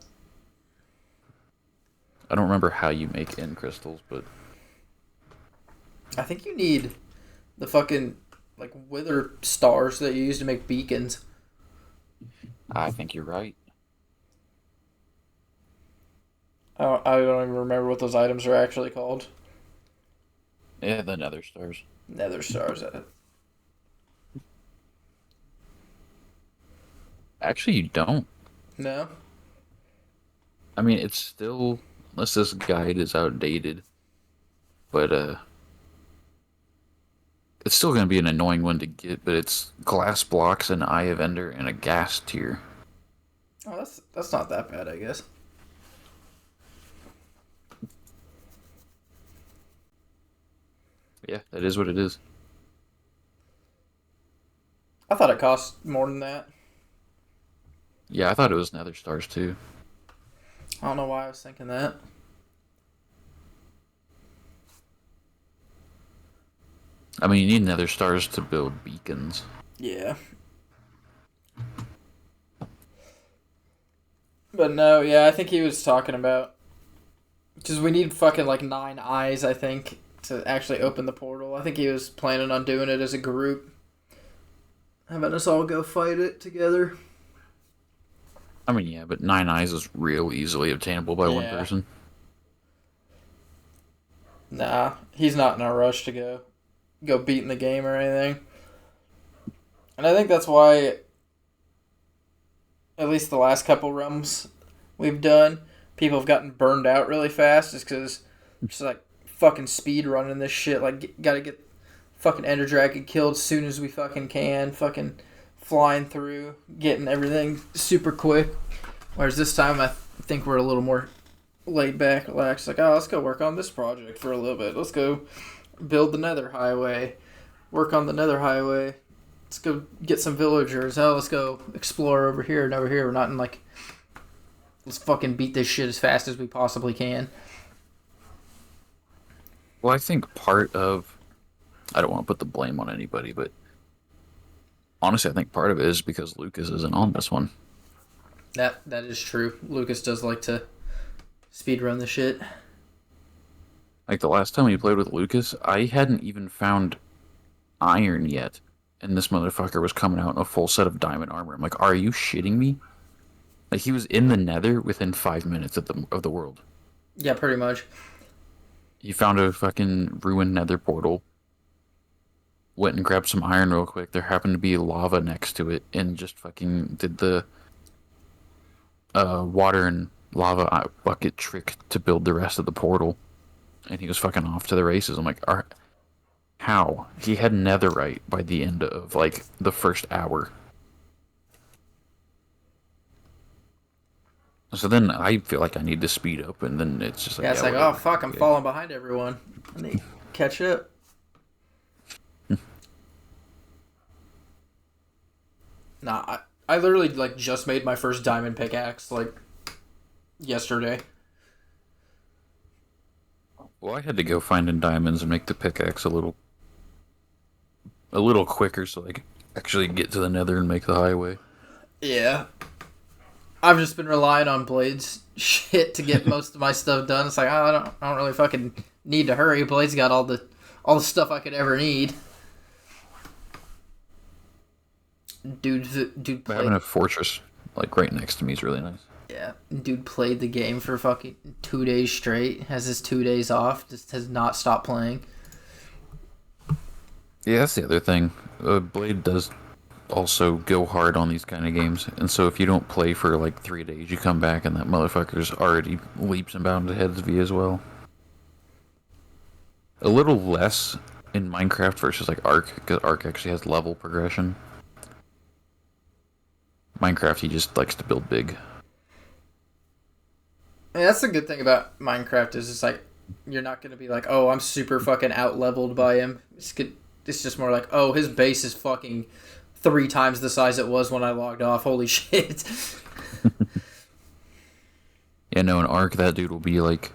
Speaker 1: I don't remember how you make end crystals, but
Speaker 2: I think you need the fucking like wither stars that you use to make beacons.
Speaker 1: I think you're right.
Speaker 2: I don't even remember what those items are actually called.
Speaker 1: Yeah, the nether stars.
Speaker 2: Nether stars.
Speaker 1: Actually, you don't.
Speaker 2: No.
Speaker 1: I mean, it's still, unless this guide is outdated, but it's still gonna be an annoying one to get. But it's glass blocks, an eye of ender, and a gas tier.
Speaker 2: Oh, that's not that bad, I guess.
Speaker 1: Yeah, that is what it is.
Speaker 2: I thought it cost more than that.
Speaker 1: Yeah, I thought it was nether stars too.
Speaker 2: I don't know why I was thinking that.
Speaker 1: I mean, you need nether stars to build beacons.
Speaker 2: Yeah. But no, yeah, I think he was talking about because we need fucking like 9 eyes, I think, to actually open the portal. I think he was planning on doing it as a group, having us all go fight it together.
Speaker 1: I mean, yeah, but 9 eyes is real easily obtainable by one
Speaker 2: Yeah.
Speaker 1: person.
Speaker 2: Nah, he's not in a rush to go beat in the game or anything. And I think that's why, at least the last couple realms we've done, people have gotten burned out really fast, just because just like fucking speed running this shit. Like, gotta get fucking Ender Dragon killed as soon as we fucking can. Fucking flying through, getting everything super quick. Whereas this time, I think we're a little more laid back, relaxed. Like, oh, let's go work on this project for a little bit. Let's go build the Nether Highway. Work on the Nether Highway. Let's go get some villagers. Oh, let's go explore over here and over here. We're not in like, let's fucking beat this shit as fast as we possibly can.
Speaker 1: Well, I think part of, I don't want to put the blame on anybody, but honestly, I think part of it is because Lucas isn't on this one.
Speaker 2: That is true. Lucas does like to speedrun the shit.
Speaker 1: Like the last time we played with Lucas, I hadn't even found iron yet, and this motherfucker was coming out in a full set of diamond armor. I'm like, are you shitting me? Like he was in the Nether within 5 minutes of the world.
Speaker 2: Yeah, pretty much.
Speaker 1: He found a fucking ruined Nether portal. Went and grabbed some iron real quick. There happened to be lava next to it, and just fucking did the water and lava bucket trick to build the rest of the portal. And he was fucking off to the races. I'm like, how? He had netherite by the end of, like, the first hour. So then I feel like I need to speed up, and then it's just like...
Speaker 2: Yeah, it's like,
Speaker 1: whatever.
Speaker 2: oh, fuck, I'm falling behind everyone. I need to catch up. Nah, I literally, like, just made my first diamond pickaxe, like, yesterday.
Speaker 1: Well, I had to go finding diamonds and make the pickaxe a little quicker so I could actually get to the nether and make the highway.
Speaker 2: Yeah. I've just been relying on Blade's shit to get most of my stuff done. It's like, oh, I don't really fucking need to hurry. Blade's got all the stuff I could ever need. Dude
Speaker 1: But
Speaker 2: played.
Speaker 1: having a fortress like right next to me is really nice.
Speaker 2: Yeah, dude played the game for fucking 2 days straight. Has his 2 days off. Just has not stopped playing.
Speaker 1: Yeah, that's the other thing. Blade does also go hard on these kind of games, and so if you don't play for like 3 days, you come back and that motherfucker's already leaps and bounds ahead of you as well. A little less in Minecraft versus like Ark, because Ark actually has level progression. Minecraft, he just likes to build big.
Speaker 2: I mean, that's the good thing about Minecraft is it's like you're not gonna be like, oh, I'm super fucking out leveled by him. It's just more like, oh, his base is fucking 3 times the size it was when I logged off. Holy shit.
Speaker 1: Yeah, no, in Ark, that dude will be like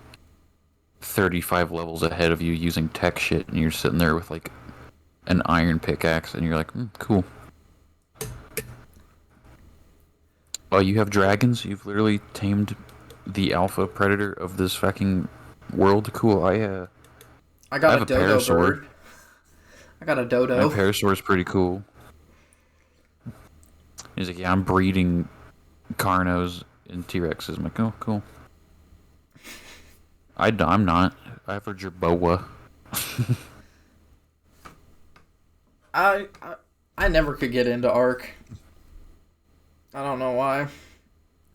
Speaker 1: 35 levels ahead of you using tech shit, and you're sitting there with like an iron pickaxe, and you're like, cool. Oh, you have dragons? You've literally tamed the alpha predator of this fucking world? Cool, I
Speaker 2: got
Speaker 1: have
Speaker 2: a
Speaker 1: a
Speaker 2: dodo
Speaker 1: parasaur.
Speaker 2: bird. I got a dodo.
Speaker 1: My parasaur's pretty cool. He's like, yeah, I'm breeding Carnos and T-Rexes. I'm like, oh, cool. I'm not. I have a Jerboa.
Speaker 2: I never could get into Ark. I don't know why.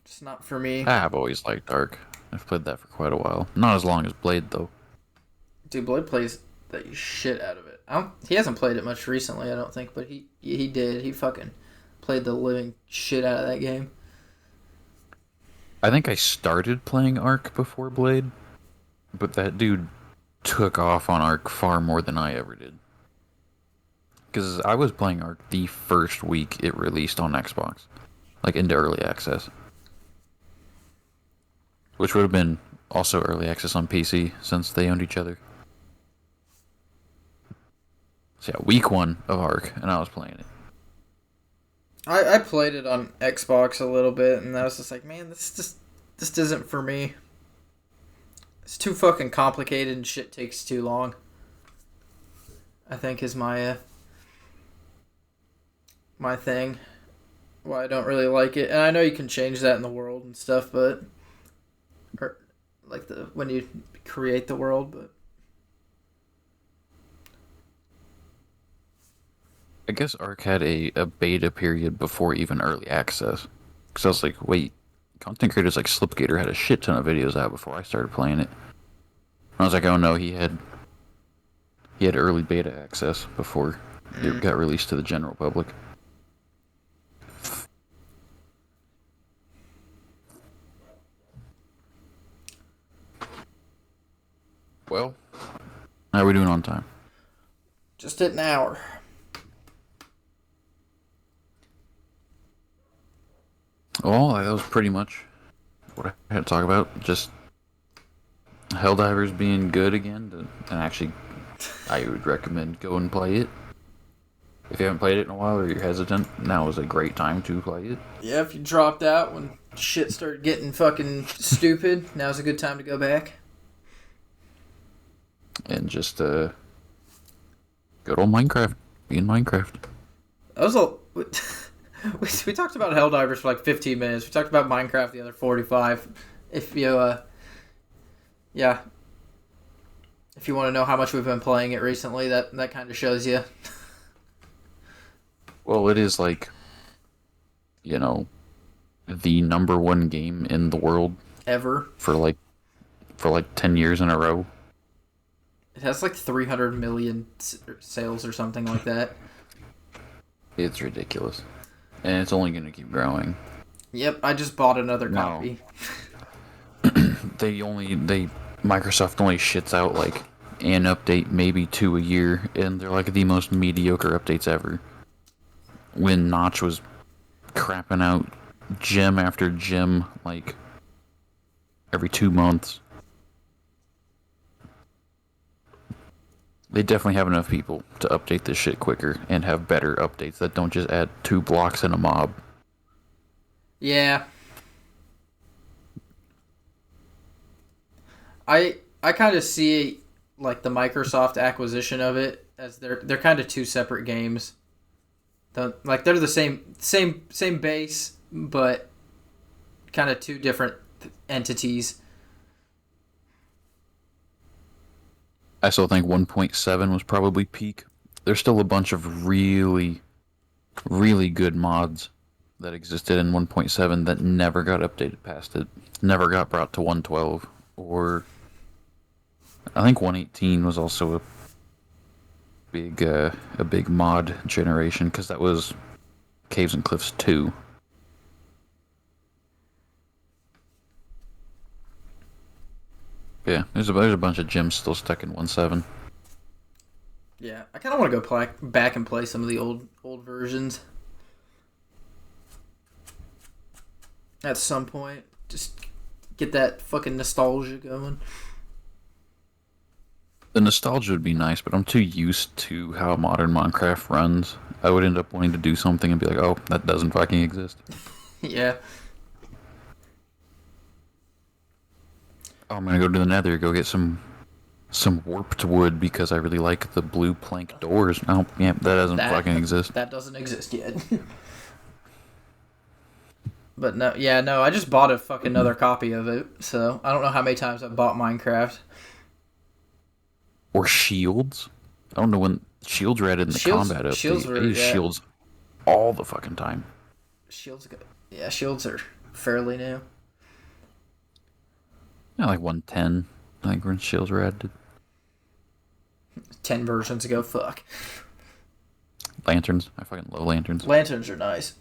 Speaker 2: It's not for me.
Speaker 1: I have always liked Ark. I've played that for quite a while. Not as long as Blade, though.
Speaker 2: Dude, Blade plays the shit out of it. He hasn't played it much recently, I don't think, but he did. He fucking played the living shit out of that game.
Speaker 1: I think I started playing Ark before Blade, but that dude took off on Ark far more than I ever did. Because I was playing Ark the first week it released on Xbox. Like, into early access. Which would have been also early access on PC, since they owned each other. So yeah, week 1 of Ark, and I was playing it.
Speaker 2: I played it on Xbox a little bit, and I was just like, man, this isn't for me. It's too fucking complicated, and shit takes too long. I think is my my thing. Why I don't really like it, and I know you can change that in the world and stuff, but when you create the world, but
Speaker 1: I guess Ark had a beta period before even early access. Because I was like, wait, content creators like Slipgator had a shit ton of videos out before I started playing it. And I was like, oh no, he had early beta access before it got released to the general public. Well, how are we doing on time?
Speaker 2: Just at an hour.
Speaker 1: Well, that was pretty much what I had to talk about. Just Helldivers being good again, and actually, I would recommend go and play it. If you haven't played it in a while or you're hesitant, now is a great time to play it.
Speaker 2: Yeah, if you dropped out when shit started getting fucking stupid, now's a good time to go back.
Speaker 1: And just good old Minecraft, be in Minecraft.
Speaker 2: That was a... We talked about Helldivers for like 15 minutes. We talked about Minecraft the other 45. If you, yeah. If you want to know how much we've been playing it recently, that kind of shows you.
Speaker 1: Well, it is like, the #1 game in the world
Speaker 2: Ever.
Speaker 1: for like 10 years in a row.
Speaker 2: It has like 300 million sales or something like that.
Speaker 1: It's ridiculous. And it's only going to keep growing.
Speaker 2: Yep, I just bought another copy.
Speaker 1: Microsoft only shits out like an update, maybe 2 a year, and they're like the most mediocre updates ever. When Notch was crapping out gem after gem, like every 2 months. They definitely have enough people to update this shit quicker and have better updates that don't just add 2 blocks in a mob.
Speaker 2: Yeah. I kind of see like the Microsoft acquisition of it as they're kind of two separate games. They're the same base, but kind of two different entities.
Speaker 1: I still think 1.7 was probably peak. There's still a bunch of really, really good mods that existed in 1.7 that never got updated past it. Never got brought to 112. Or I think 118 was also a big mod generation because that was Caves and Cliffs 2. Yeah, there's a bunch of gems still stuck in 1.7.
Speaker 2: Yeah, I kind of want to go back and play some of the old versions at some point. Just get that fucking nostalgia going.
Speaker 1: The nostalgia would be nice, but I'm too used to how modern Minecraft runs. I would end up wanting to do something and be like, oh, that doesn't fucking exist.
Speaker 2: Yeah.
Speaker 1: Oh, I'm gonna go to the Nether, go get some warped wood because I really like the blue plank doors. Oh, yeah, that doesn't fucking exist.
Speaker 2: That doesn't exist yet. But no, yeah, no, I just bought a fucking another copy of it, so I don't know how many times I've bought Minecraft.
Speaker 1: Or shields. I don't know when shields were added in the combat update. Shields all the fucking time.
Speaker 2: Shields are fairly new.
Speaker 1: Yeah, like 110. I think when shields were added.
Speaker 2: 10 versions ago, fuck.
Speaker 1: Lanterns. I fucking love lanterns.
Speaker 2: Lanterns are nice.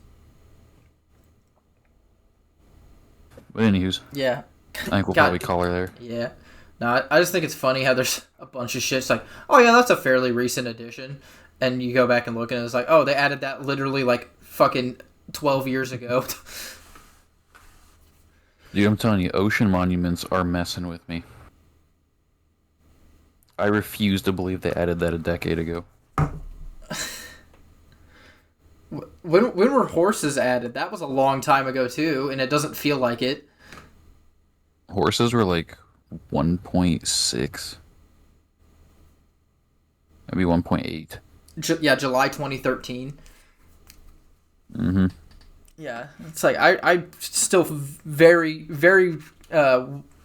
Speaker 1: But anywho's.
Speaker 2: Yeah.
Speaker 1: I think we'll probably call her there.
Speaker 2: Yeah. No, I just think it's funny how there's a bunch of shit. It's like, oh yeah, that's a fairly recent addition. And you go back and look and it's like, oh, they added that literally like fucking 12 years ago.
Speaker 1: Dude, I'm telling you, ocean monuments are messing with me. I refuse to believe they added that a decade ago.
Speaker 2: When were horses added? That was a long time ago too, and it doesn't feel like it.
Speaker 1: Horses were like 1.6. Maybe 1.8.
Speaker 2: Yeah, July 2013.
Speaker 1: Mm-hmm.
Speaker 2: Yeah, it's like I still very, very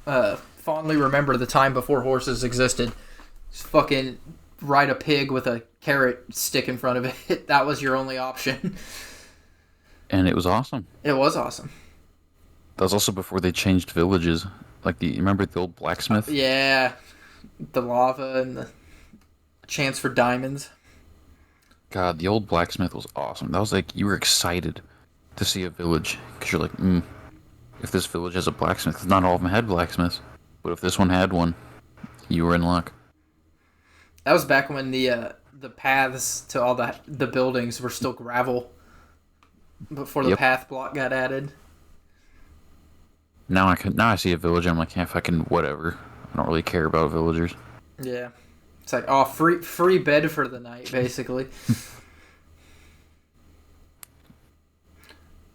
Speaker 2: fondly remember the time before horses existed. It's fucking ride a pig with a carrot stick in front of it. That was your only option.
Speaker 1: And it was awesome.
Speaker 2: It was awesome.
Speaker 1: That was also before they changed villages. Like, remember the old blacksmith?
Speaker 2: Yeah, the lava and the chance for diamonds.
Speaker 1: God, the old blacksmith was awesome. That was like, you were excited to see a village. Because you're like, if this village has a blacksmith, 'cause not all of them had blacksmiths. But if this one had one, you were in luck.
Speaker 2: That was back when the paths to all the buildings were still gravel. Before the path block got added.
Speaker 1: Now I see a village and I'm like, yeah, fucking whatever. I don't really care about villagers.
Speaker 2: Yeah. It's like, oh, free bed for the night, basically.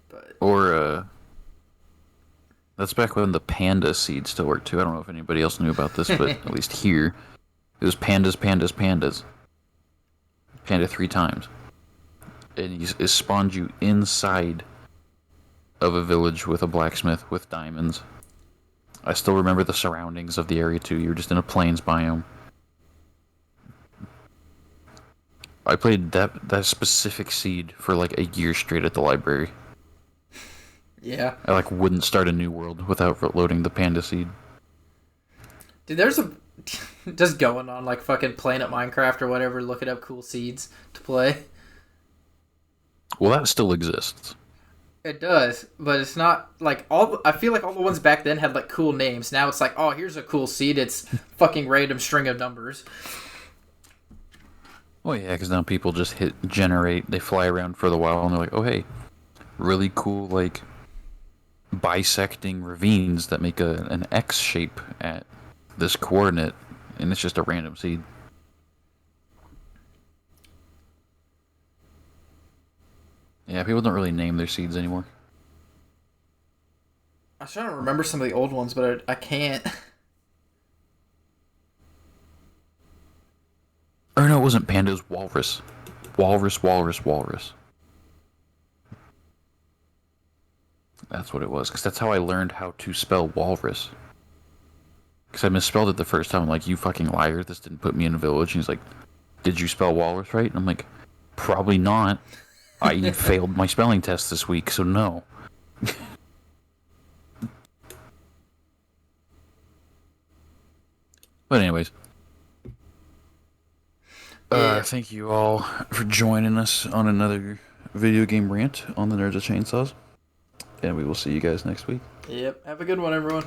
Speaker 2: But
Speaker 1: Or, that's back when the panda seed still worked too. I don't know if anybody else knew about this, but at least here, it was pandas, pandas, pandas. Panda 3 times. And it spawned you inside of a village with a blacksmith with diamonds. I still remember the surroundings of the area too. You were just in a plains biome. I played that specific seed for like a year straight at the library.
Speaker 2: yeah.
Speaker 1: I like wouldn't start a new world without loading the panda seed.
Speaker 2: Dude, there's a... just going on, like, fucking playing at Minecraft or whatever, looking up cool seeds to play.
Speaker 1: Well, that still exists.
Speaker 2: It does, but it's not, like, I feel like all the ones back then had, like, cool names. Now it's like, oh, here's a cool seed. It's fucking random string of numbers.
Speaker 1: Well, yeah, because now people just hit generate, they fly around for a while, and they're like, oh, hey, really cool, like, bisecting ravines that make an X shape at this coordinate, and it's just a random seed. Yeah, people don't really name their seeds anymore.
Speaker 2: I was trying to remember some of the old ones, but I can't.
Speaker 1: Or no, it wasn't panda, it was walrus. Walrus. That's what it was, because that's how I learned how to spell walrus. Because I misspelled it the first time. I'm like, you fucking liar, this didn't put me in a village. And he's like, did you spell walrus right? And I'm like, probably not. I failed my spelling test this week, so no. But anyways. Thank you all for joining us on another video game rant on the Nerds of Chainsaws. And we will see you guys next week.
Speaker 2: Yep. Have a good one, everyone.